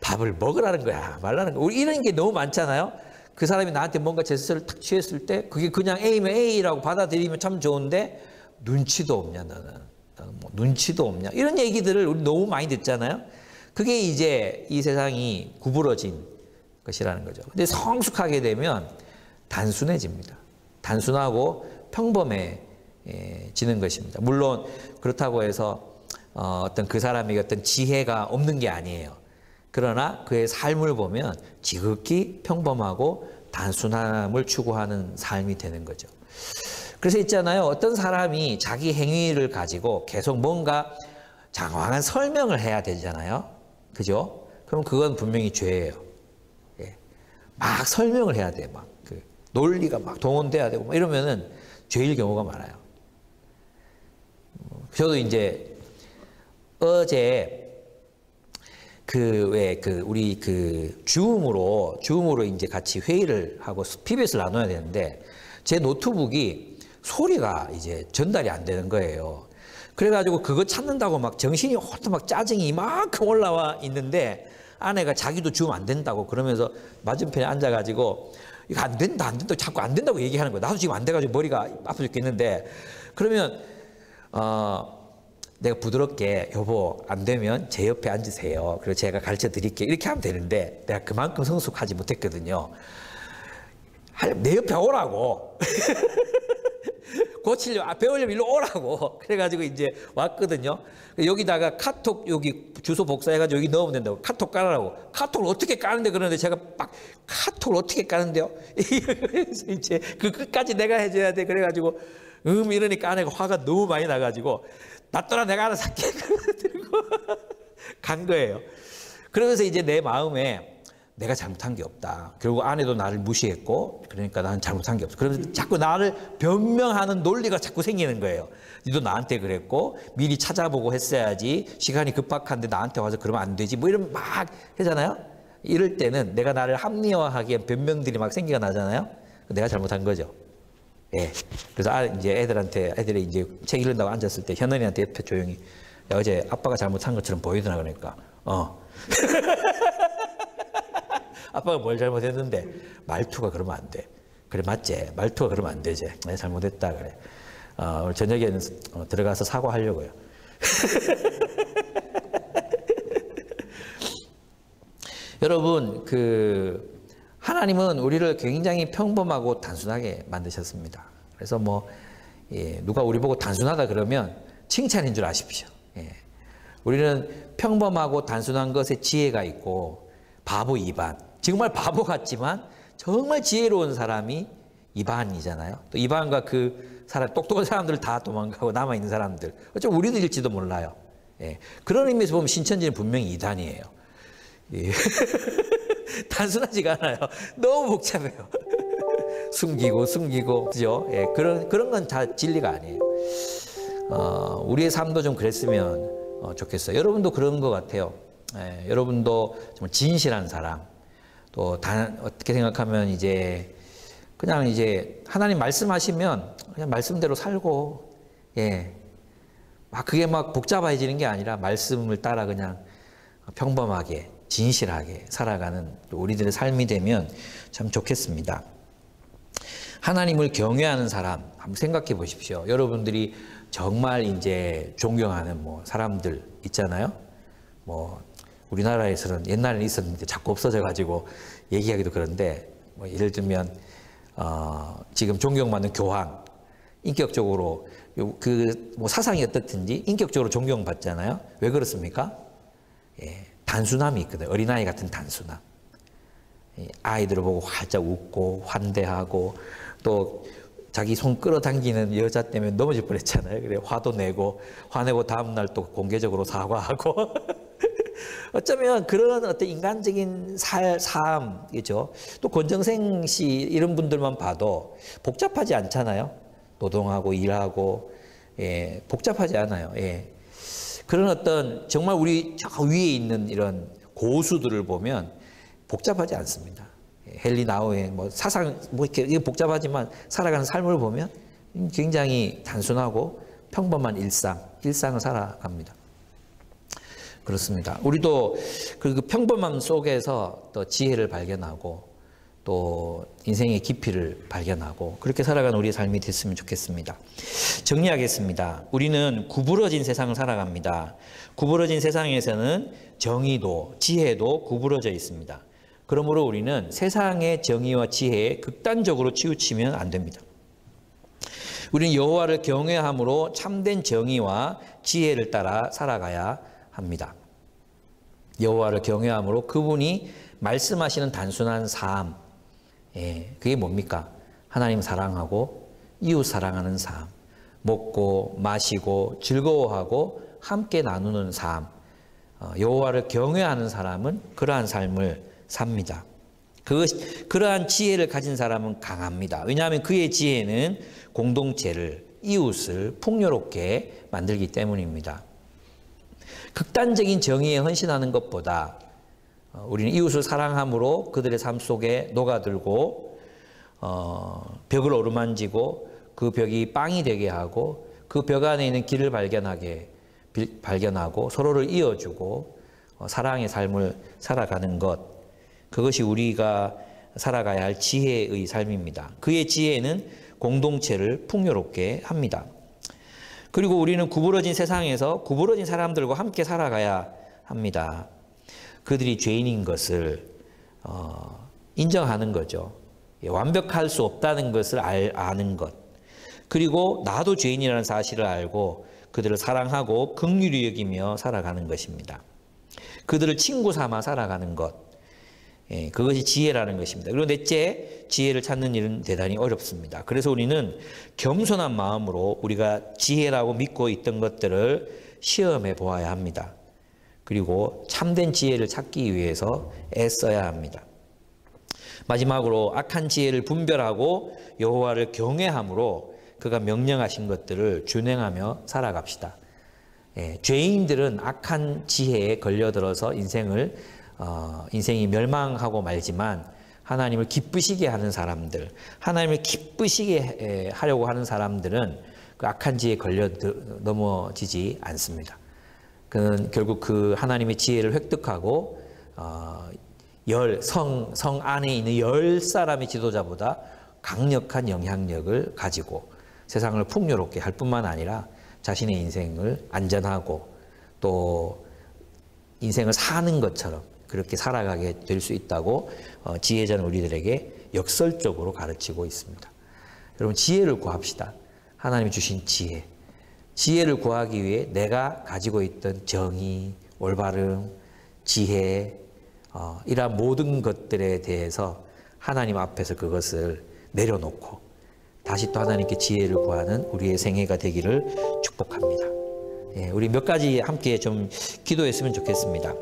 밥을 먹으라는 거야, 말라는 거야. 우리 이런 게 너무 많잖아요. 그 사람이 나한테 뭔가 제스처를 탁 취했을 때 그게 그냥 A면 A라고 받아들이면 참 좋은데 눈치도 없냐 너는 뭐 눈치도 없냐 이런 얘기들을 우리 너무 많이 듣잖아요. 그게 이제 이 세상이 구부러진 것이라는 거죠. 근데 성숙하게 되면 단순해집니다. 단순하고 평범해지는 것입니다. 물론 그렇다고 해서 어떤 그 사람이 어떤 지혜가 없는 게 아니에요. 그러나 그의 삶을 보면 지극히 평범하고 단순함을 추구하는 삶이 되는 거죠. 그래서 있잖아요. 어떤 사람이 자기 행위를 가지고 계속 뭔가 장황한 설명을 해야 되잖아요. 그죠? 그럼 그건 분명히 죄예요. 예. 막 설명을 해야 돼. 막 그 논리가 막 동원돼야 되고 막 이러면은 죄일 경우가 많아요. 저도 이제 어제 우리 줌으로 이제 같이 회의를 하고 PBS를 나눠야 되는데 제 노트북이 소리가 이제 전달이 안 되는 거예요. 그래가지고 그거 찾는다고 막 정신이 홀딱 막 짜증이 이만큼 올라와 있는데 아내가 자기도 줌 안 된다고 그러면서 맞은편에 앉아가지고 이거 안 된다 자꾸 안 된다고 얘기하는 거야. 나도 지금 안 돼가지고 머리가 아파 죽겠는데 그러면 내가 부드럽게 여보 안 되면 제 옆에 앉으세요. 그리고 제가 가르쳐 드릴게요. 이렇게 하면 되는데 내가 그만큼 성숙하지 못했거든요. 내 옆에 오라고. 고치려고, 배우려면 일로 오라고. 그래가지고 이제 왔거든요. 여기다가 카톡 여기 주소 복사해가지고 여기 넣으면 된다고. 카톡 깔으라고. 카톡을 어떻게 까는데 그러는데 제가 막 카톡을 어떻게 까는데요? 그래서 이제 그 끝까지 내가 해줘야 돼. 그래가지고 이러니까 아내가 화가 너무 많이 나가지고 놔둬라 내가 알아서 할게. 들고 간 거예요. 그러면서 이제 내 마음에 내가 잘못한 게 없다. 결국 아내도 나를 무시했고 그러니까 나는 잘못한 게 없어. 그러면서 자꾸 나를 변명하는 논리가 자꾸 생기는 거예요. 너도 나한테 그랬고 미리 찾아보고 했어야지. 시간이 급박한데 나한테 와서 그러면 안 되지. 뭐 이런 막 하잖아요. 이럴 때는 내가 나를 합리화하기엔 변명들이 막 생기가 나잖아요. 내가 잘못한 거죠. 예. 그래서 이제 애들이 이제 책 읽는다고 앉았을 때 현원이한테 옆에 조용히 야, 어제 아빠가 잘못한 것처럼 보이더나 그러니까 아빠가 뭘 잘못했는데 말투가 그러면 안 돼. 그래 맞지? 말투가 그러면 안 되지. 내가 잘못했다 그래. 오늘 저녁에는 들어가서 사과하려고요. 여러분 하나님은 우리를 굉장히 평범하고 단순하게 만드셨습니다. 그래서 누가 우리 보고 단순하다 그러면 칭찬인 줄 아십시오. 예. 우리는 평범하고 단순한 것에 지혜가 있고 바보 이반. 정말 바보 같지만 정말 지혜로운 사람이 이반이잖아요. 또 이반과 그 사람 똑똑한 사람들 다 도망가고 남아있는 사람들. 어쩜 우리들일지도 몰라요. 예. 그런 의미에서 보면 신천지는 분명히 이단이에요. 예. 단순하지가 않아요. 너무 복잡해요. 숨기고, 그죠? 예, 그런 건 다 진리가 아니에요. 우리의 삶도 좀 그랬으면 좋겠어요. 여러분도 그런 것 같아요. 예, 여러분도 정말 진실한 사람, 또 어떻게 생각하면 그냥 하나님 말씀하시면 그냥 말씀대로 살고, 예, 그게 막 복잡해지는 게 아니라 말씀을 따라 그냥 평범하게 진실하게 살아가는 우리들의 삶이 되면 참 좋겠습니다. 하나님을 경외하는 사람 한번 생각해 보십시오. 여러분들이 정말 이제 존경하는 사람들 있잖아요. 우리나라에서는 옛날에는 있었는데 자꾸 없어져 가지고 얘기하기도 그런데 예를 들면 지금 존경받는 교황 인격적으로 사상이 어떻든지 인격적으로 존경받잖아요. 왜 그렇습니까? 예, 단순함이 있거든요. 어린아이 같은 단순함. 아이들을 보고 활짝 웃고 환대하고 또 자기 손 끌어당기는 여자 때문에 넘어질 뻔했잖아요. 그래 화도 내고 화내고 다음날 또 공개적으로 사과하고 어쩌면 그런 어떤 인간적인 삶이죠. 또 권정생 씨 이런 분들만 봐도 복잡하지 않잖아요. 노동하고 일하고 복잡하지 않아요. 그런 어떤 정말 우리 저 위에 있는 이런 고수들을 보면 복잡하지 않습니다. 헨리 나우의 사상 이렇게 복잡하지만 살아가는 삶을 보면 굉장히 단순하고 평범한 일상을 살아갑니다. 그렇습니다. 우리도 그 평범함 속에서 또 지혜를 발견하고 또 인생의 깊이를 발견하고 그렇게 살아가는 우리의 삶이 됐으면 좋겠습니다. 정리하겠습니다. 우리는 구부러진 세상을 살아갑니다. 구부러진 세상에서는 정의도 지혜도 구부러져 있습니다. 그러므로 우리는 세상의 정의와 지혜에 극단적으로 치우치면 안 됩니다. 우리는 여호와를 경외함으로 참된 정의와 지혜를 따라 살아가야 합니다. 여호와를 경외함으로 그분이 말씀하시는 단순한 삶, 그게 뭡니까? 하나님 사랑하고 이웃 사랑하는 삶, 먹고 마시고 즐거워하고 함께 나누는 삶, 여호와를 경외하는 사람은 그러한 삶을 삽니다. 그러한 지혜를 가진 사람은 강합니다. 왜냐하면 그의 지혜는 공동체를, 이웃을 풍요롭게 만들기 때문입니다. 극단적인 정의에 헌신하는 것보다 우리는 이웃을 사랑함으로 그들의 삶 속에 녹아들고 벽을 어루만지고 그 벽이 빵이 되게 하고 그 벽 안에 있는 길을 발견하고 서로를 이어주고 사랑의 삶을 살아가는 것, 그것이 우리가 살아가야 할 지혜의 삶입니다. 그의 지혜는 공동체를 풍요롭게 합니다. 그리고 우리는 구부러진 세상에서 구부러진 사람들과 함께 살아가야 합니다. 그들이 죄인인 것을 인정하는 거죠. 완벽할 수 없다는 것을 아는 것. 그리고 나도 죄인이라는 사실을 알고 그들을 사랑하고 긍휼히 여기며 살아가는 것입니다. 그들을 친구 삼아 살아가는 것. 그것이 지혜라는 것입니다. 그리고 넷째, 지혜를 찾는 일은 대단히 어렵습니다. 그래서 우리는 겸손한 마음으로 우리가 지혜라고 믿고 있던 것들을 시험해 보아야 합니다. 그리고 참된 지혜를 찾기 위해서 애써야 합니다. 마지막으로 악한 지혜를 분별하고 여호와를 경외함으로 그가 명령하신 것들을 준행하며 살아갑시다. 죄인들은 악한 지혜에 걸려들어서 인생이 멸망하고 말지만 하나님을 기쁘시게 하는 사람들, 하나님을 기쁘시게 하려고 하는 사람들은 그 악한 지혜에 걸려 넘어지지 않습니다. 그는 결국 그 하나님의 지혜를 획득하고 성 안에 있는 10사람의 지도자보다 강력한 영향력을 가지고 세상을 풍요롭게 할 뿐만 아니라 자신의 인생을 안전하고 또 인생을 사는 것처럼 그렇게 살아가게 될 수 있다고 지혜자는 우리들에게 역설적으로 가르치고 있습니다. 여러분, 지혜를 구합시다. 하나님이 주신 지혜. 지혜를 구하기 위해 내가 가지고 있던 정의, 올바름, 지혜, 이러한 모든 것들에 대해서 하나님 앞에서 그것을 내려놓고 다시 또 하나님께 지혜를 구하는 우리의 생애가 되기를 축복합니다. 우리 몇 가지 함께 좀 기도했으면 좋겠습니다.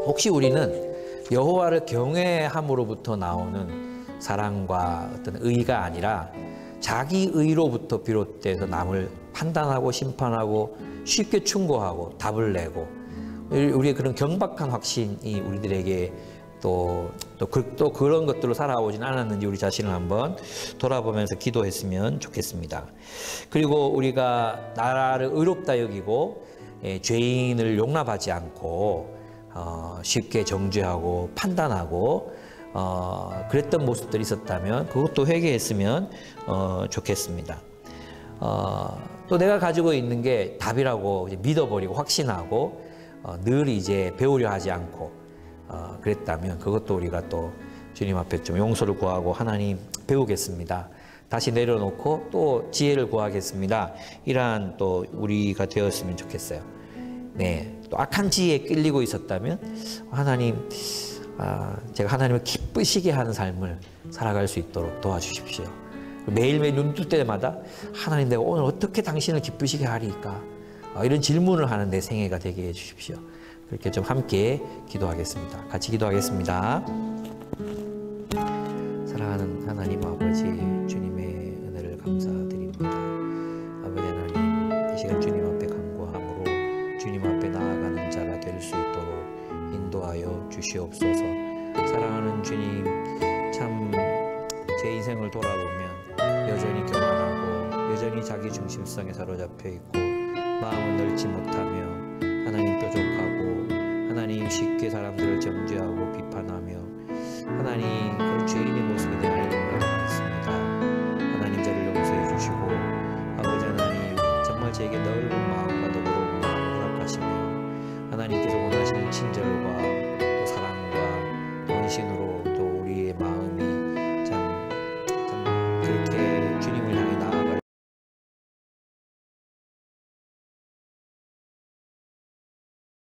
혹시 우리는 여호와를 경외함으로부터 나오는 사랑과 어떤 의가 아니라 자기 의로부터 비롯돼서 남을 판단하고 심판하고 쉽게 충고하고 답을 내고 우리의 그런 경박한 확신이 우리들에게 또 그런 것들로 살아오진 않았는지 우리 자신을 한번 돌아보면서 기도했으면 좋겠습니다. 그리고 우리가 나라를 의롭다 여기고 죄인을 용납하지 않고 쉽게 정죄하고 판단하고 그랬던 모습들이 있었다면 그것도 회개했으면 좋겠습니다. 또 내가 가지고 있는 게 답이라고 이제 믿어버리고 확신하고 늘 이제 배우려 하지 않고 그랬다면 그것도 우리가 또 주님 앞에 좀 용서를 구하고 하나님 배우겠습니다. 다시 내려놓고 또 지혜를 구하겠습니다. 이러한 또 우리가 되었으면 좋겠어요. 네, 또 악한 지혜에 끌리고 있었다면 하나님, 제가 하나님을 기쁘시게 하는 삶을 살아갈 수 있도록 도와주십시오. 매일매일 눈 뜰 때마다 하나님 내가 오늘 어떻게 당신을 기쁘시게 하리까? 이런 질문을 하는 내 생애가 되게 해주십시오. 그렇게 좀 함께 기도하겠습니다. 같이 기도하겠습니다. 사랑하는 하나님 아버지, 주님의 은혜를 감사드립니다. 아버지 하나님, 이 시간 주님 앞에 간구함으로 주님 앞에 나아가는 자가 될 수 있도록 인도하여 주시옵소서. 사랑하는 주님, 참 제 인생을 돌아보면 여전히 교만하고 여전히 자기 중심성에 사로잡혀 있고 마음은 넓지 못하며 하나님 뾰족하고 하나님 쉽게 사람들을 정죄하고 비판하며 하나님 그런 죄인의 모습이 내 안에 너무나 많습니다. 하나님 저를 용서해 주시고 아버지 하나님 정말 제게 넓은 마음과 너그러운 마음을 허락하시며 하나님께서 원하시는 친절과 또 사랑과 헌신으로